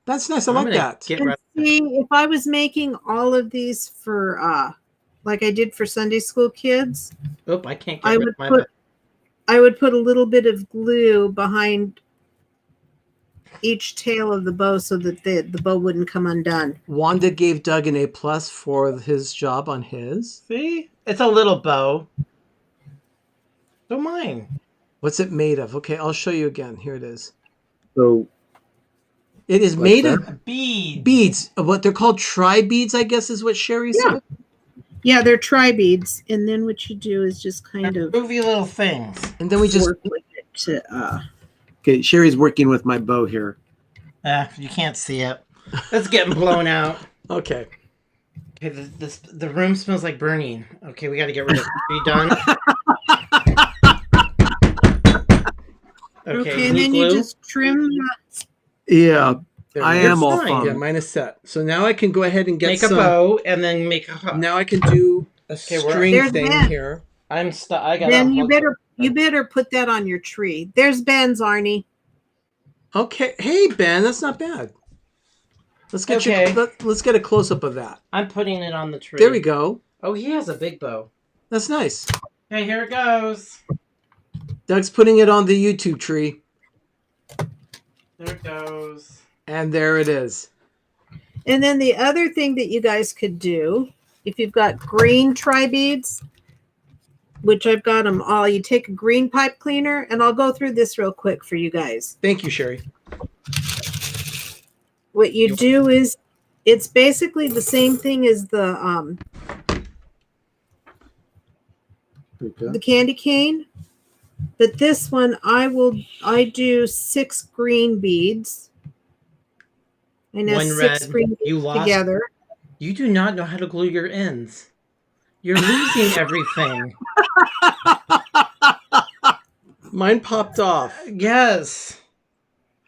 That's nice. I I'm like gonna that. get And rid- see, if I was making all of these for, like I did for Sunday school kids, Oh, I can't I get rid would of my put bow. I would put a little bit of glue behind each tail of the bow so that the bow wouldn't come undone. Wanda gave Doug an A+ for his job on his. See? It's a little bow. Don't mind. What's it made of? Okay, I'll show you again. Here it is. So It is Like made that? of Bead. beads. What they're called tri-beads, I guess is what Sherry said. Yeah, they're tri-beads, and then what you do is just kind of Groovy little things. And then we just work with it to, okay, Sherry's working with my bow here. You can't see it. It's getting blown out. okay. Okay, the room smells like burning. Okay, we got to get rid of it. Are you done? okay, need and then glue? you just trim Yeah, There I we go. am all fine. fun. Yeah, mine is set. So now I can go ahead and get Make a some. bow and then make a hook. Now I can do a Okay, we're- string There's thing that. here. I'm stuck. I got. then you better put that on your tree. There's Ben's, Arnie. Okay. Hey Ben, that's not bad. Let's get Okay. let's get a close up of that. I'm putting it on the tree. There we go. Oh, he has a big bow. That's nice. Okay, here it goes. Doug's putting it on the YouTube tree. There it goes. And there it is. And then the other thing that you guys could do, if you've got green tri-beads, which I've got them all, you take a green pipe cleaner, and I'll go through this real quick for you guys. Thank you, Sherry. What you do is, it's basically the same thing as the candy cane, but this one I do 6 green beads. I know One 6 red. green You beads lost. together. You do not know how to glue your ends. You're losing everything. Mine popped off. Yes.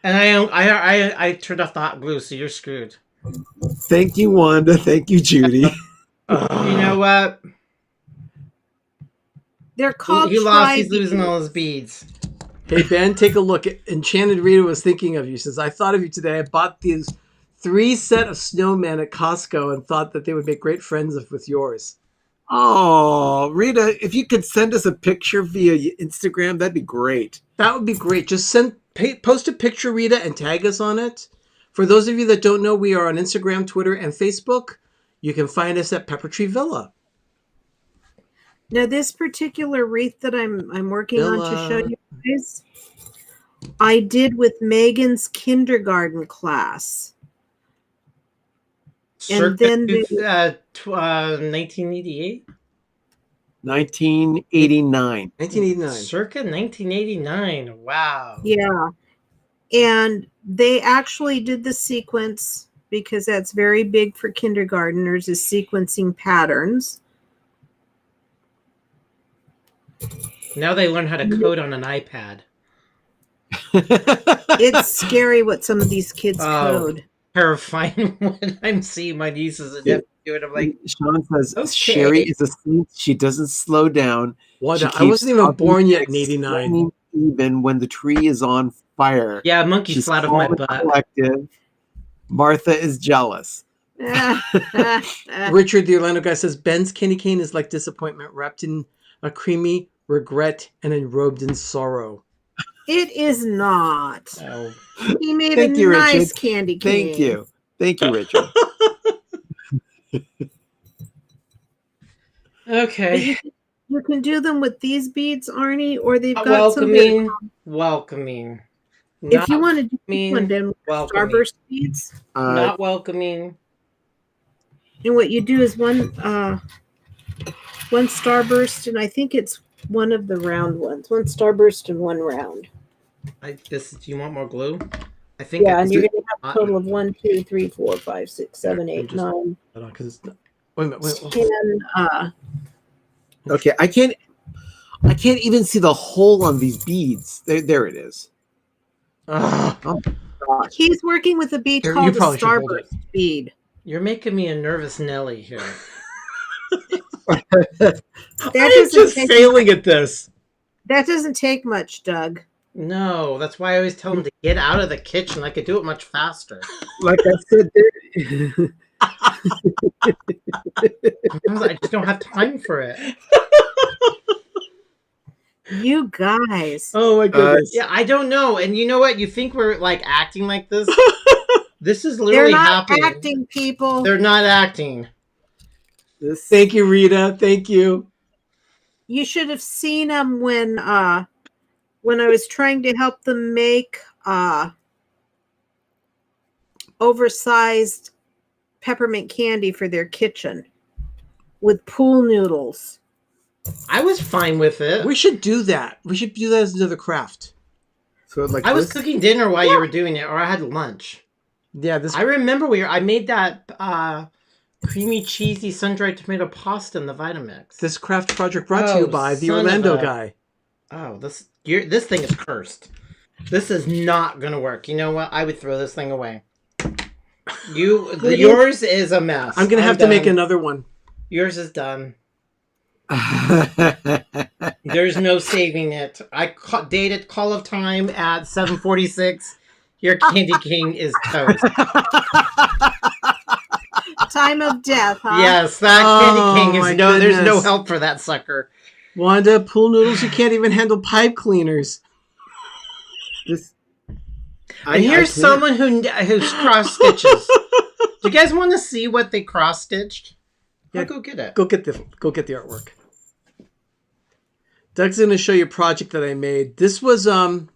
And I turned off the hot glue, so you're screwed. Thank you, Wanda. Thank you, Judy. You know what? They're called He lost. He's tri-beads. losing all his beads. Hey Ben, take a look. Enchanted Rita was thinking of you. Says, I thought of you today. I bought these 3 set of snowmen at Costco and thought that they would make great friends with yours. Oh, Rita, if you could send us a picture via Instagram, that'd be great. That would be great. Just post a picture, Rita, and tag us on it. For those of you that don't know, we are on Instagram, Twitter, and Facebook. You can find us at Pepper Tree Villa. Now, this particular wreath that I'm working on to Villa. show you guys, I did with Megan's kindergarten class. And then the- 1988? 1989. 1989. Circa 1989. Wow. Yeah. And they actually did the sequence because that's very big for kindergarteners, is sequencing patterns. Now they learn how to code on an iPad. It's scary what some of these kids Oh. code. Terrifying when I'm seeing my nieces and nephews do it. I'm like, Sean says Okay. Sherry is a saint. She doesn't slow down. Wanda, She I wasn't keeps even talking born yet and in 89. explaining Even when the tree is on fire. yeah, monkey She's flat of my calm and butt. collective. Martha is jealous. Richard, the Orlando guy, says Ben's candy cane is like disappointment, wrapped in a creamy regret and enrobed in sorrow. It is not. Oh. He made Thank a you, nice Richard. candy cane. Thank you. Thank you, Richard. But Okay. you can do them with these beads, Arnie, or they've got some that Welcoming. if you Not want to do this one, welcoming. then with Welcoming. starburst beads. Not welcoming. And what you do is one starburst, and I think it's one of the round ones. One starburst and one round. Do you want more glue? I think. Yeah, I, and you're going to have a I- total of 1, 2, 3, 4, 5, 6, 7, 8, just- 9, Because it's not, wait a minute. Wait, 10. Okay, I can't even see the hole on these beads. There it is. He's working with a bead Here, you called a probably should hold starburst bead. You're making me a nervous Nelly here. That I'm doesn't just take failing at this. that doesn't take much, Doug. No, that's why I always tell him to get out of the kitchen. I could do it much faster. Like I said, Sometimes I just don't have time for it. You guys. Oh my goodness. Yeah, I don't know. And you know what? You think we're like acting like this? This is They're literally not happening. acting, people. They're not acting. Thank you, Rita. Thank you. You should have seen them when I was trying to help them make oversized peppermint candy for their kitchen with pool noodles. I was fine with it. We should do that. We should do that as another craft. so like I was this? cooking dinner while you were doing it, or I had lunch. Yeah, this. I remember I made that creamy, cheesy, sun-dried tomato pasta in the Vitamix. This craft project brought to you by the son of Orlando a- guy. Oh, this thing is cursed. This is not gonna work. You know what? I would throw this thing away. Yours is a mess. I'm gonna have to make done. another one. Yours is done. There's no saving it. I dated Call of Time at 7:46. Your candy king is toast. Time of death, huh? Yes, that Oh, candy king my is there's no goodness. help for that sucker. Wanda, pool noodles, you can't even handle pipe cleaners. And here's someone who's cross stitches. Do you guys want to see what they cross stitched? Yeah, Go get it. Go get the artwork. Doug's going to show you a project that I made. This was oh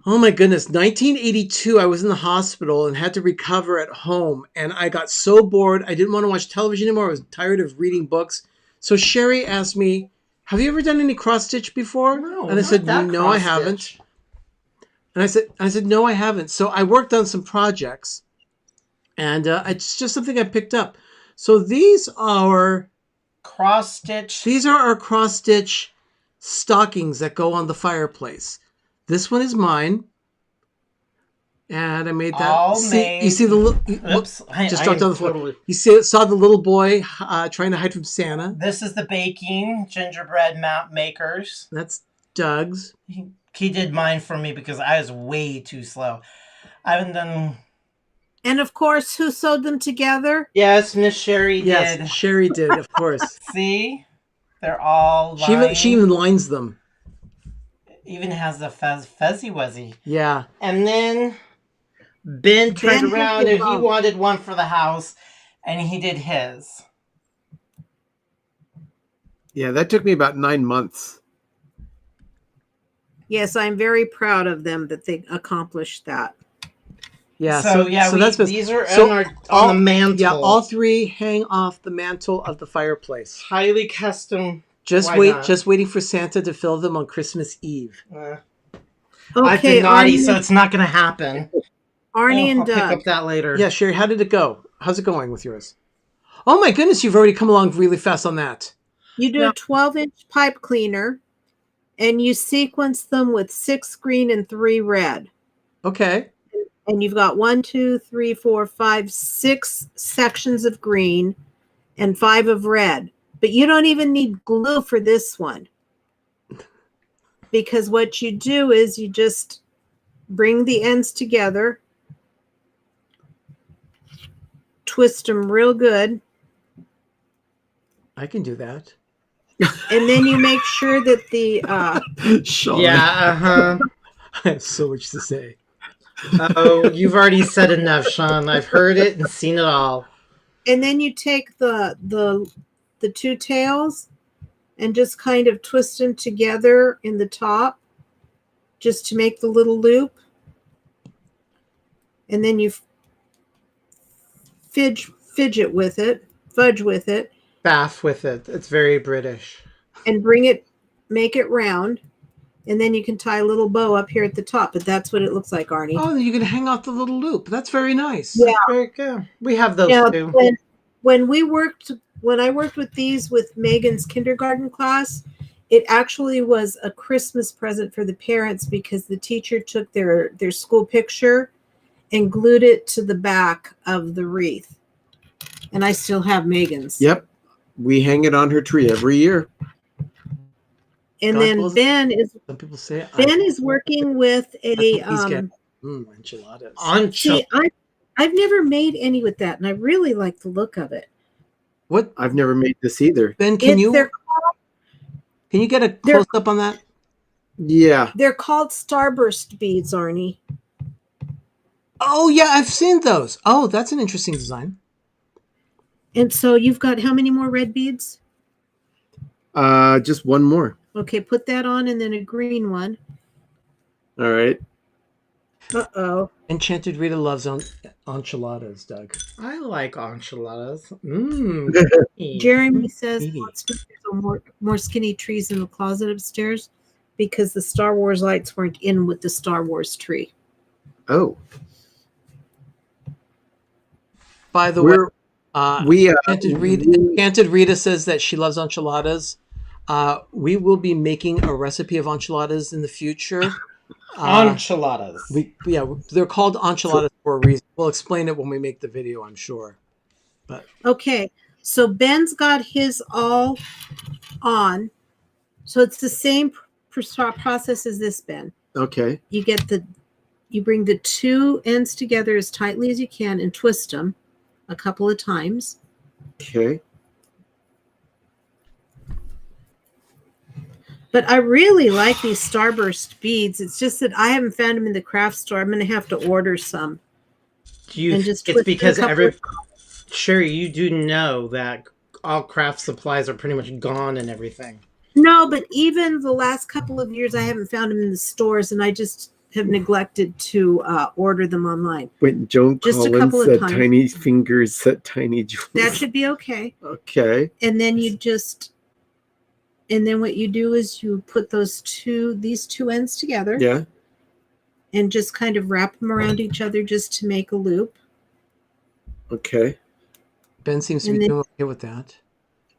my goodness, 1982. I was in the hospital and had to recover at home, and I got so bored. I didn't want to watch television anymore. I was tired of reading books. So Sherry asked me, "Have you ever done any cross stitch before?" No, and I said, not that "No, I cross haven't." stitch. And I said, "No, I haven't." So I worked on some projects, and it's just something I picked up. So these are Cross stitch. These are our cross stitch stockings that go on the fireplace. This one is mine, and I made that. All You made. see the little. Oops! Just dropped on the floor. You saw the little boy trying to hide from Santa. This is the baking gingerbread map makers. That's Doug's. He did mine for me because I was way too slow. I haven't done. And of course, who sewed them together? Yes, Miss Sherry Yes, did. Sherry did, of course. See, they're all. She even lines them. Even has the fuzzy wuzzy. Yeah. And then Ben turned Ben around did and he both. wanted one for the house, and he did his. Yeah, that took me about 9 months. Yes, I'm very proud of them that they accomplished that. Yeah. So that's these are so on the mantle. Yeah, all three hang off the mantle of the fireplace. highly custom. Just Why wait, not? just waiting for Santa to fill them on Christmas Eve. I've Okay, been naughty, Arnie, so it's not going to happen. Arnie I'll and pick Doug. up that later. Yeah, Sherry, how did it go? How's it going with yours? Oh my goodness, you've already come along really fast on that. You do a 12-inch pipe cleaner, and you sequence them with 6 green and 3 red. Okay. And you've got 1, 2, 3, 4, 5, 6 sections of green and 5 of red. But you don't even need glue for this one. Because what you do is you just bring the ends together, twist them real good. I can do that. And then you make sure that the Sean. Yeah, I have so much to say. Oh, you've already said enough, Sean. I've heard it and seen it all. and then you take the two tails and just kind of twist them together in the top just to make the little loop. And then you fudge with it, Bath with it. It's very British. and make it round. And then you can tie a little bow up here at the top, but that's what it looks like, Arnie. Oh, you can hang off the little loop. That's very nice. Yeah. Very good. We have those Now, too. when I worked with these with Megan's kindergarten class, it actually was a Christmas present for the parents because the teacher took their school picture and glued it to the back of the wreath. And I still have Megan's. Yep. We hang it on her tree every year. And God then bless- Ben Some people say is working with a he's got enchiladas. see, I've never made any with that, and I really like the look of it. What, I've never made this either. Ben? Can you They're get a close up on that? Yeah. they're called starburst beads, Arnie. Oh yeah, I've seen those. Oh, that's an interesting design. And so you've got how many more red beads? Just one more. Okay, put that on, and then a green one. All right. Uh-oh. Enchanted Rita loves enchiladas, Doug. I like enchiladas. Mmm. Jeremy says Maybe. wants to put more skinny trees in the closet upstairs because the Star Wars lights weren't in with the Star Wars tree. Oh, By the way, we Enchanted Rita says that she loves enchiladas. We will be making a recipe of enchiladas in the future. Enchiladas. They're called enchiladas for a reason. We'll explain it when we make the video, I'm sure. Okay, so Ben's got his all on. So it's the same process as this, Ben. okay. You bring the two ends together as tightly as you can and twist them a couple of times. Okay. But I really like these starburst beads. It's just that I haven't found them in the craft store. I'm going to have to order some. And just It's twist because a couple of- sure, you do know that all craft supplies are pretty much gone and everything. No, but even the last couple of years, I haven't found them in the stores, and I just have neglected to order them online. When Joan Just a Collins couple of said times. tiny fingers, said tiny jewels. That should be okay. Okay. And then what you do is you put these two ends together. Yeah. And just kind of wrap them around each other just to make a loop. Okay. Ben seems to And be then- doing okay with that.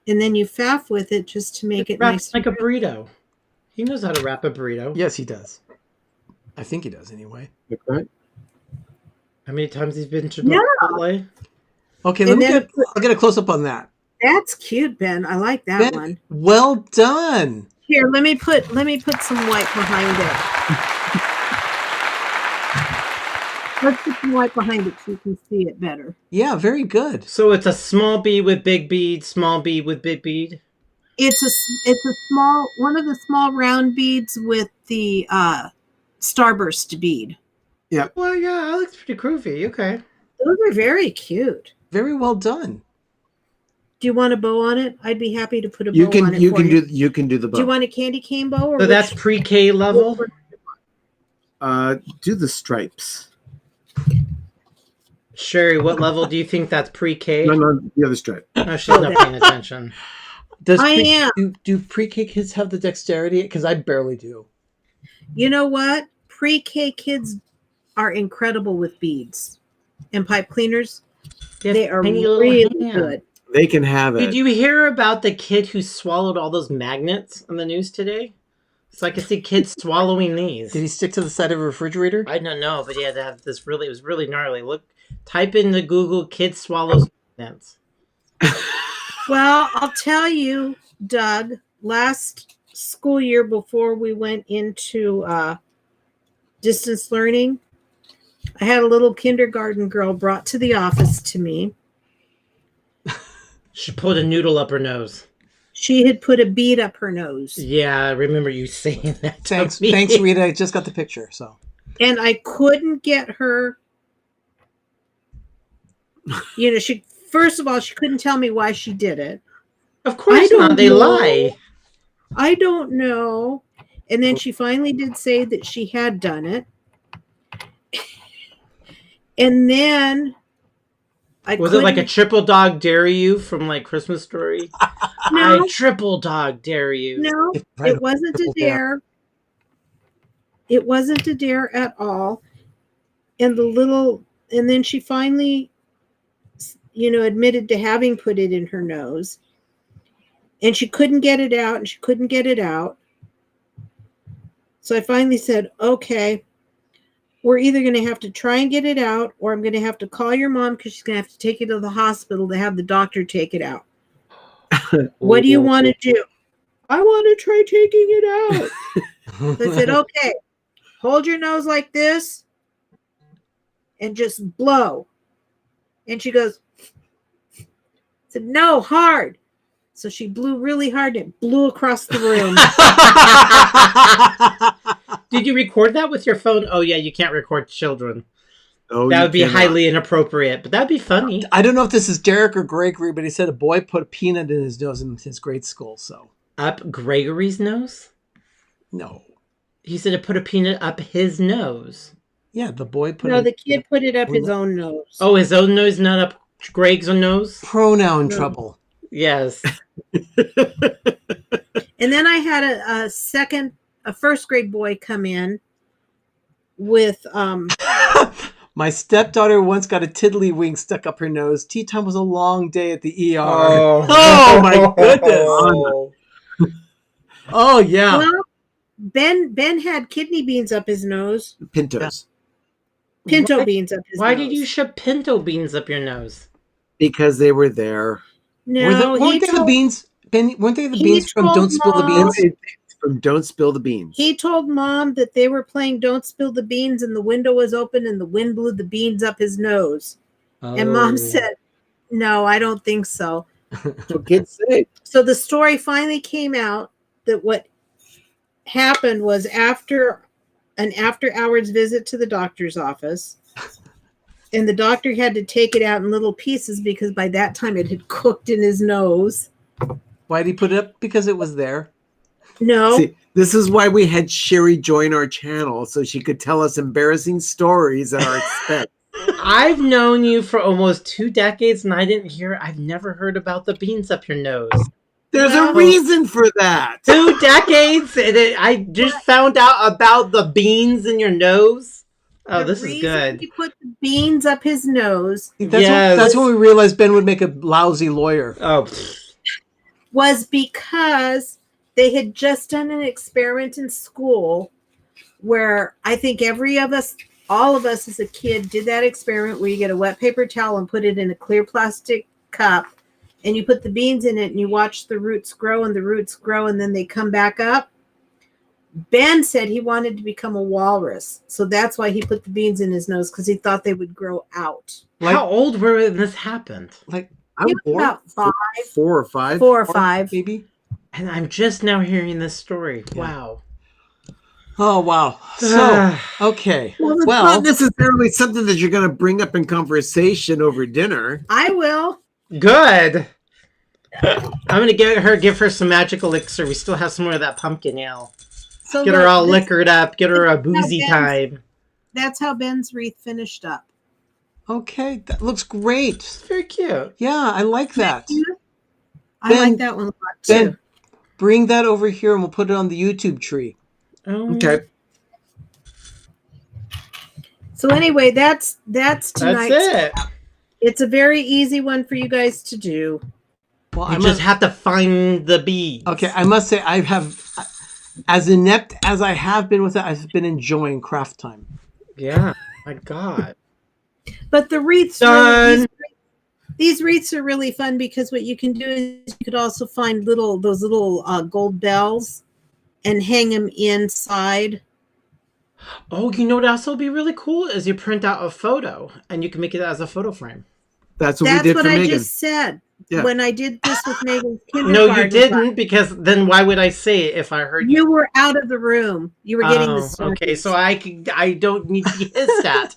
And then you faff with it just to make it Wrap nice. like a burrito. He knows how to wrap a burrito. Yes, he does. I think he does anyway. Okay. How many times he's been to Yeah. Chipotle? Okay, And I'll get a close up on that. That's cute, Ben. I like that Ben, one. well done. Here, let me put some white behind it. Let's put some white behind it so you can see it better. Yeah, very good. So it's a small bead with big bead, small bead with big bead. It's a small one of the small round beads with the starburst bead. Well, yeah, that looks pretty groovy. Okay. Those are very cute. Very well done. Do you want a bow on it? I'd be happy to put a You bow on can it. you for can you. do the bow. Do you want a candy cane bow? Or So that's which- pre-K level. Do the stripes. Sherry, what level do you think that's pre-K? No, the other stripe. No, she's not paying attention. Do pre-K kids have the dexterity? Because I barely do. You know what? Pre-K kids are incredible with beads and pipe cleaners. They are Tiny little really hand. good. They can have it. Did you hear about the kid who swallowed all those magnets on the news today? So I could see kids swallowing these. Did he stick to the side of a refrigerator? I don't know, but he had to have this really, it was really gnarly. Look, type in the Google kid swallows magnets. Well, I'll tell you, Doug, last school year before we went into distance learning, I had a little kindergarten girl brought to the office to me. She pulled a noodle up her nose. She had put a bead up her nose. Yeah, I remember you saying that. Thanks, to me. thanks, Rita. I just got the picture. So And I couldn't get her. She first of all, she couldn't tell me why she did it. Of course I don't not. They know. lie. I don't know. And then she finally did say that she had done it. And then Was it like a triple dog dare you from like Christmas Story? No. I triple dog dare you. No, Right, it wasn't a triple dare. dare. It wasn't a dare at all. And then she finally, admitted to having put it in her nose. And she couldn't get it out, and she couldn't get it out. So I finally said, okay, we're either going to have to try and get it out, or I'm going to have to call your mom because she's going to have to take you to the hospital to have the doctor take it out. What do you want to do? I want to try taking it out. So I said, okay, hold your nose like this and just blow. And she goes, I said, no, hard. So she blew really hard and it blew across the room. Did you record that with your phone? Oh, yeah, you can't record children. Oh, That you would be cannot. highly inappropriate, but that'd be funny. I don't know if this is Derek or Gregory, but he said a boy put a peanut in his nose in his grade school. So Up Gregory's nose? no, He said to put a peanut up his nose. yeah, the boy put No, a the kid put it up his own nose. Oh, his own nose, not up Greg's nose? pronoun No. trouble. Yes. And then I had a first grade boy come in with My stepdaughter once got a tiddlywink stuck up her nose. Tea time was a long day at the ER. Oh. Oh, my goodness. Oh yeah. well, Ben had kidney beans up his nose, Pintos. pinto Why- beans up his Why nose. did you shove pinto beans up your nose? Because they were there. No, weren't they the beans? Ben, weren't they the beans from told Don't Spill the Mom- Beans? From Don't Spill the Beans. He told Mom that they were playing Don't Spill the Beans and the window was open and the wind blew the beans up his nose. And Oh. Mom said, no, I don't think so. So kids say. So the story finally came out that what happened was after an after-hours visit to the doctor's office, and the doctor had to take it out in little pieces because by that time it had cooked in his nose. Why did he put it up? Because it was there. No, See, this is why we had Sherry join our channel so she could tell us embarrassing stories at our expense. I've known you for almost 2 decades and I've never heard about the beans up your nose. There's Well- a reason for that. 2 decades? And I just found out about the beans in your nose? Oh, the this is reason good. He put the beans up his nose That's when we realized Ben would make a lousy lawyer. Oh, pfft. was because they had just done an experiment in school where I think all of us as a kid did that experiment where you get a wet paper towel and put it in a clear plastic cup and you put the beans in it and you watch the roots grow and the roots grow and then they come back up. Ben said he wanted to become a walrus. So that's why he put the beans in his nose because he thought they would grow out. How old were we when this happened? Like I'm He was about 4 or 5. 4 or 5. maybe. And I'm just now hearing this story. Yeah. Wow. Oh wow. So okay. Well, it's Well, not necessarily something that you're going to bring up in conversation over dinner. I will. Good. I'm gonna give her some magic elixir. We still have some more of that pumpkin ale. So Get her look, all this- liquored up. Get her a boozy Ben's- time. That's how Ben's wreath finished up. okay, that looks great. It's very cute. Yeah, I like that. I Ben- like that one a lot too. Ben, bring that over here and we'll put it on the YouTube tree. Oh, Okay. So anyway, that's That's tonight's. it. It's a very easy one for you guys to do. Well, You I just must, have to find the beads. okay, I must say I have, as inept as I have been with it, I've been enjoying craft time. Yeah. My God. But the wreaths, Done. these wreaths are really fun because what you can do is you could also find those little gold bells and hang them inside. Oh, you know what else will be really cool is you print out a photo and you can make it as a photo frame. That's what That's we did what for I Megan. just said. Yeah. when I did this with Megan's No, kindergarten. you didn't, because then why would I say it if I heard You were out of the room. You were getting the Oh, stories. okay, so I don't need to be hissed at.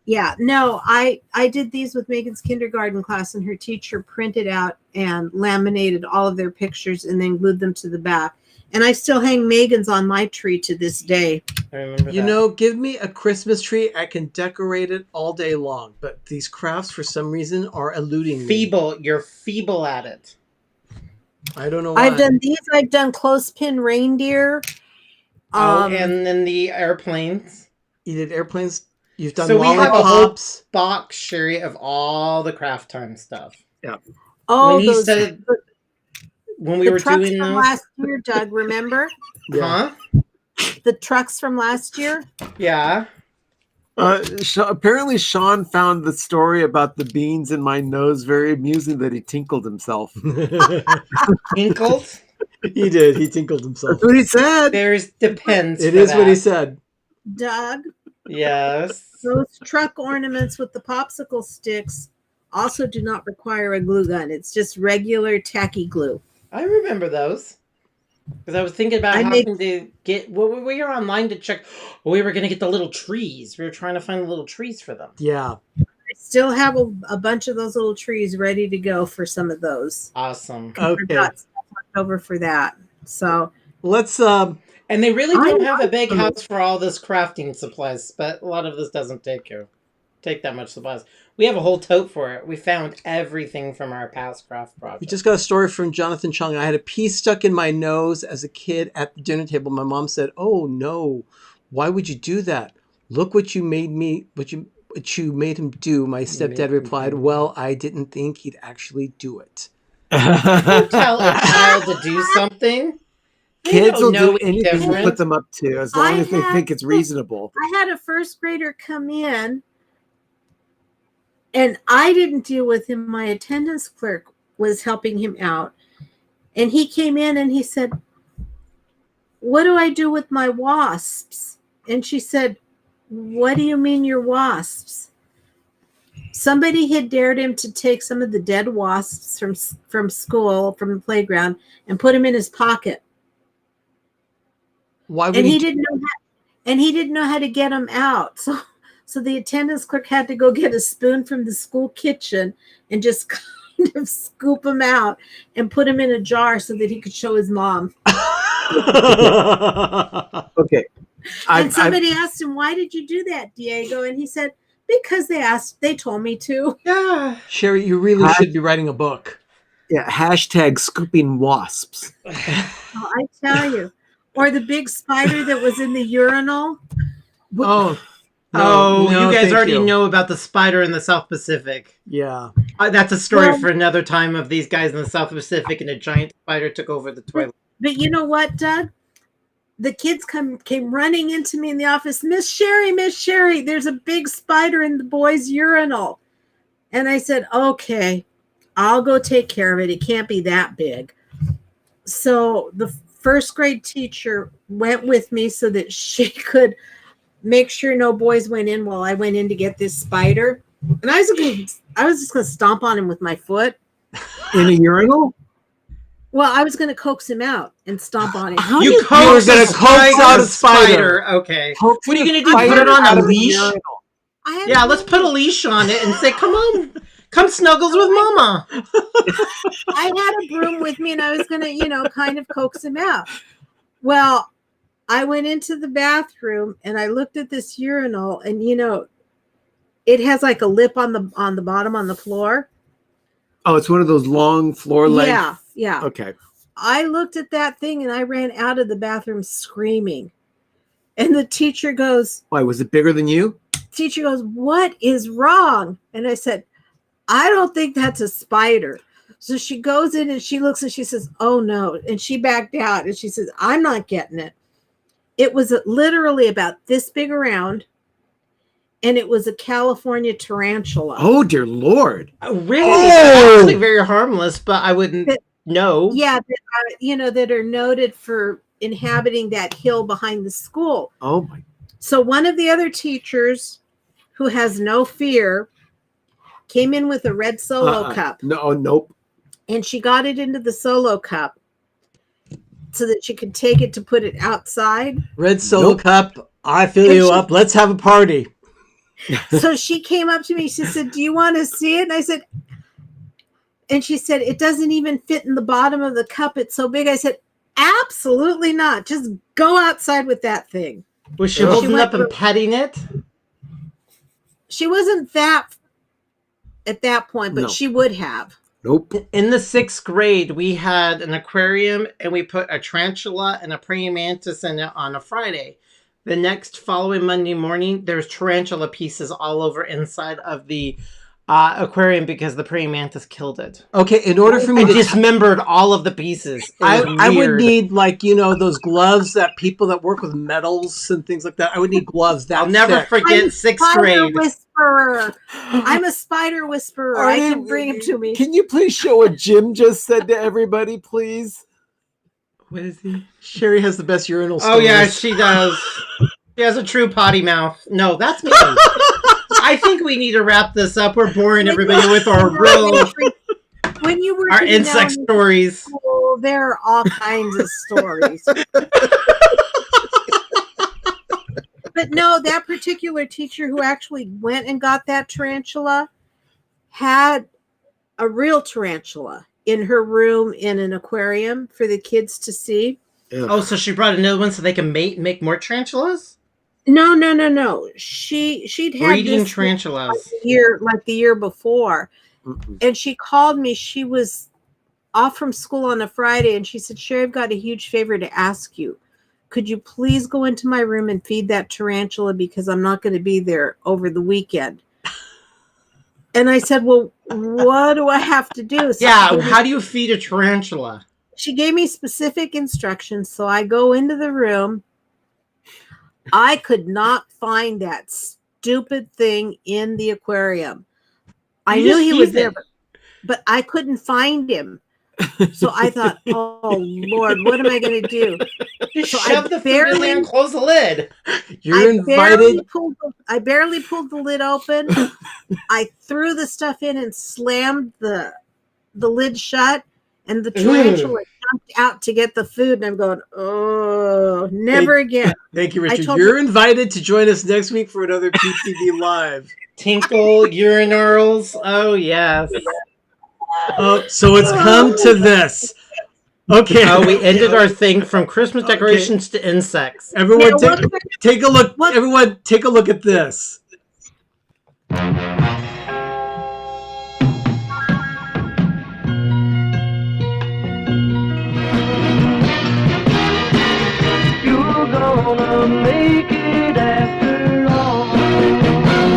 Yeah, no, I did these with Megan's kindergarten class, and her teacher printed out and laminated all of their pictures and then glued them to the back. And I still hang Megan's on my tree to this day. I remember You that. know, give me a Christmas tree, I can decorate it all day long. But these crafts, for some reason, are eluding me. Feeble. You're feeble at it. I don't know why. I've done these. I've done clothespin reindeer. And then the airplanes. You did airplanes. You've done So we have a whole lollipops. box, Sherry, of all the craft time stuff. Oh, When he those said- When we the were trucks doing from those, last year, Doug. Remember Yeah. huh? the trucks from last year? Yeah. Apparently, Sean found the story about the beans in my nose very amusing that he tinkled himself. Inkled. He did. He tinkled himself. That's what he said. There's depends. It for is what he that. said. Doug, Yes. those truck ornaments with the popsicle sticks also do not require a glue gun. It's just regular tacky glue. I remember those. Because I was thinking about I having to get. Well, we were online to check. We were going to get the little trees. We were trying to find the little trees for them. Yeah. I still have a bunch of those little trees ready to go for some of those. Awesome. I've Okay. got stuff left over for that. So Let's And they really don't I have a like big those. house for all this crafting supplies, but a lot of this doesn't take that much supplies. We have a whole tote for it. We found everything from our past craft project. We just got a story from Jonathan Chung. I had a piece stuck in my nose as a kid at the dinner table. My mom said, "Oh no, why would you do that? Look what you made me. What you made him do." My stepdad replied, "Well, I didn't think he'd actually do it." Don't tell a child to do something. They Kids don't will know do any anything you different. put them up to, as long I as they had- think it's reasonable. I had a first grader come in, and I didn't deal with him. My attendance clerk was helping him out. And he came in and he said, "What do I do with my wasps?" And she said, "What do you mean your wasps?" Somebody had dared him to take some of the dead wasps from school, from the playground, and put them in his pocket. Why would And he? he didn't know how to get them out. So the attendance clerk had to go get a spoon from the school kitchen and just kind of scoop them out and put them in a jar so that he could show his mom. Okay. And somebody asked him, "Why did you do that, Diego?" And he said, "Because they told me to." Yeah. Sherry, you really should be writing a book. Yeah, hashtag scooping wasps. Oh, I tell you. Or the big spider that was in the urinal. Oh, you guys thank already you. know about the spider in the South Pacific. Yeah. That's a story Well- for another time of these guys in the South Pacific and a giant spider took over the toilet. But you know what, Doug? The kids came running into me in the office. Miss Sherry, there's a big spider in the boys' urinal. And I said, "Okay, I'll go take care of it. It can't be that big." So the first grade teacher went with me so that she could make sure no boys went in while I went in to get this spider. And I was just going to stomp on him with my foot. In a urinal? Well, I was going to coax him out and stomp on him. How You do coax gonna a coax out a spider. Okay. coax What are you a gonna do, spider put it on a out of leash? urinal? I had Yeah, a let's put a leash on it and say, "Come on, come snuggles with Mama." I had a broom with me and I was going to, kind of coax him out. Well, I went into the bathroom and I looked at this urinal and, it has like a lip on the bottom on the floor. Oh, it's one of those long floor length. Yeah. Yeah. Okay. I looked at that thing and I ran out of the bathroom screaming. And the teacher goes, Why, was it bigger than you? "What is wrong?" And I said, "I don't think that's a spider." So she goes in and she looks and she says, "Oh no." And she backed out and she says, "I'm not getting it." It was literally about this big around. And it was a California tarantula. Oh, dear Lord. Really? Oh! It's actually very harmless, but I wouldn't know. Yeah, that are noted for inhabiting that hill behind the school. Oh, my. So one of the other teachers who has no fear came in with a red Solo cup. No, nope. and she got it into the Solo cup so that she could take it to put it outside. Red Solo Nope. Cup, I fill And you she- up. Let's have a party. So she came up to me. She said, "Do you want to see it?" And I said, and she said, "It doesn't even fit in the bottom of the cup. It's so big." I said, "Absolutely not. Just go outside with that thing." Was she She holding went up and petting it? She wasn't that at that point, but No. she would have. Nope. In the 6th grade, we had an aquarium and we put a tarantula and a praying mantis in it on a Friday. The next following Monday morning, there's tarantula pieces all over inside of the aquarium because the praying mantis killed it. Okay, in order for me It to dismembered all of the pieces. It was I would weird. need, like, those gloves that people that work with metals and things like that. I would need gloves that I'll never thick. forget I'm 6th spider grade. whisperer. I'm a spider whisperer. I Arnie, can bring him to me. Can you please show what Jim just said to everybody, please? What is he? Sherry has the best urinal Oh yeah, stories. she does. She has a true potty mouth. No, that's me. I think we need to wrap this up. We're boring everybody with our When you were our down insect in stories. school, there are all kinds of stories. But no, that particular teacher who actually went and got that tarantula had a real tarantula in her room in an aquarium for the kids to see. Oh, so she brought another one so they can mate and make more tarantulas? No. She'd had Breeding this tarantulas. like the year before. Mm-mm. And she called me. She was off from school on a Friday, and she said, "Sherry, I've got a huge favor to ask you. Could you please go into my room and feed that tarantula because I'm not going to be there over the weekend?" And I said, "Well, what do I have to do?" So Yeah, how do you feed a tarantula? she gave me specific instructions. So I go into the room. I could not find that stupid thing in the aquarium. I You knew just he was feed there, it. but I couldn't find him. So I thought, "Oh Lord, what am I going to do?" Just So I shove the food in barely- there and close the lid. You're invited. I barely pulled the lid open. I threw the stuff in and slammed the lid shut, and the tarantula jumped out to get the food. And I'm going, "Oh, never again." Thank you, Richard. told You're invited to join us next week for another PTV Live. Tinkle urinals. Oh, yes. Oh, so it's come to this. Okay. Oh, we ended our thing from Christmas decorations to insects. Everyone, Yeah, take a look. what- Everyone, take a look at this. You're gonna make it after all.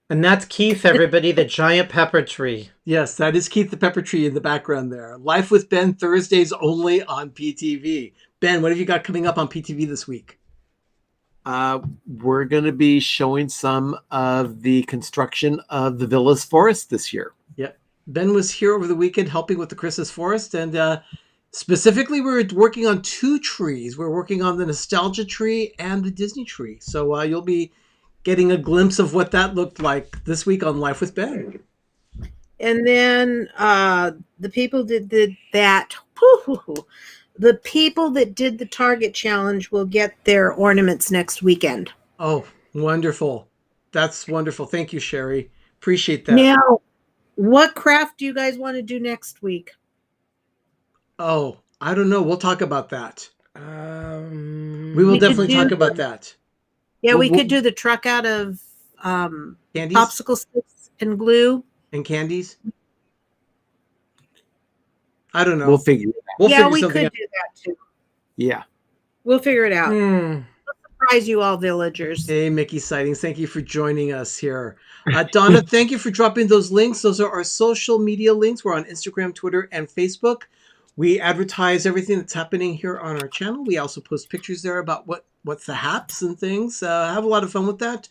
And that's Keith, everybody, the giant pepper tree. Yes, that is Keith the Pepper Tree in the background there. Life with Ben, Thursdays only on PTV. Ben, what have you got coming up on PTV this week? We're going to be showing some of the construction of the Villas Forest this year. Yep. Ben was here over the weekend helping with the Christmas Forest, and specifically we're working on 2 trees. We're working on the Nostalgia Tree and the Disney Tree. So you'll be getting a glimpse of what that looked like this week on Life with Ben. And then the people that did that, the people that did the Target challenge will get their ornaments next weekend. Oh, wonderful. That's wonderful. Thank you, Sherry. Appreciate that. Now, what craft do you guys want to do next week? Oh, I don't know. We'll talk about that. We will We could definitely talk do- about that. Yeah, we Well, could do the truck out of Candies popsicle sticks and glue. and candies. I don't know. We'll figure it out. We'll Yeah, figure we something could out. do that too. Yeah. We'll figure it out. Hmm. Surprise you all, villagers. Hey, Mickey Sightings. Thank you for joining us here. Donna, thank you for dropping those links. Those are our social media links. We're on Instagram, Twitter, and Facebook. We advertise everything that's happening here on our channel. We also post pictures there about what's the haps and things. Have a lot of fun with that.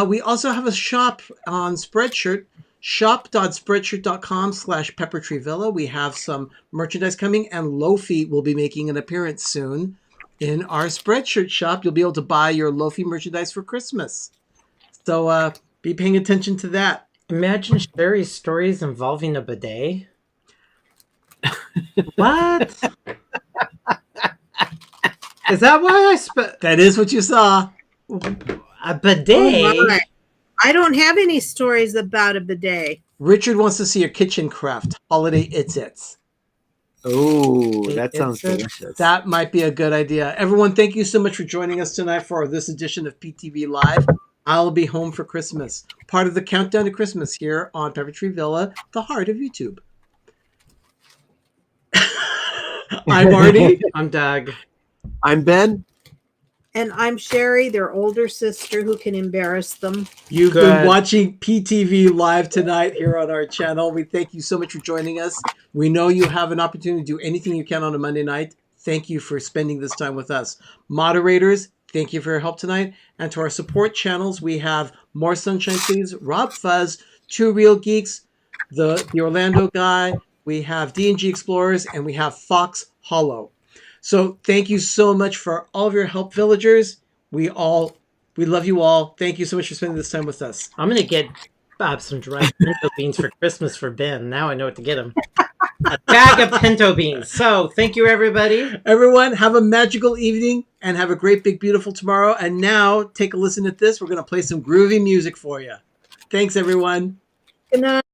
We also have a shop on Spreadshirt, shop.spreadshirt.com/peppertreevilla. We have some merchandise coming, and Lofi will be making an appearance soon in our Spreadshirt shop. You'll be able to buy your Lofi merchandise for Christmas. So Be paying attention to that. Imagine Sherry's stories involving a bidet. What? Is that why That is what you saw. a bidet? Oh my. I don't have any stories about a bidet. Richard wants to see your kitchen craft. Holiday It's. Oh, that It's sounds a- delicious. That might be a good idea. Everyone, thank you so much for joining us tonight for this edition of PTV Live. I'll be home for Christmas. Part of the countdown to Christmas here on Pepper Tree Villa, the heart of YouTube. I'm Arnie. I'm Doug. I'm Ben. And I'm Sherry, their older sister who can embarrass them. You've Good. been watching PTV Live tonight here on our channel. We thank you so much for joining us. We know you have an opportunity to do anything you can on a Monday night. Thank you for spending this time with us. Moderators, thank you for your help tonight. And to our support channels, we have More Sunshine Please, Rob Fuzz, Two Real Geeks, the Orlando Guy, we have D&G Explorers, and we have Fox Hollow. So thank you so much for all of your help, villagers. We love you all. Thank you so much for spending this time with us. I'm gonna get some dried pinto beans for Christmas for Ben. Now I know what to get him. A bag of pinto beans. So thank you, everybody. Everyone, have a magical evening and have a great, big, beautiful tomorrow. And now take a listen at this. We're going to play some groovy music for you. Thanks, everyone. Good night.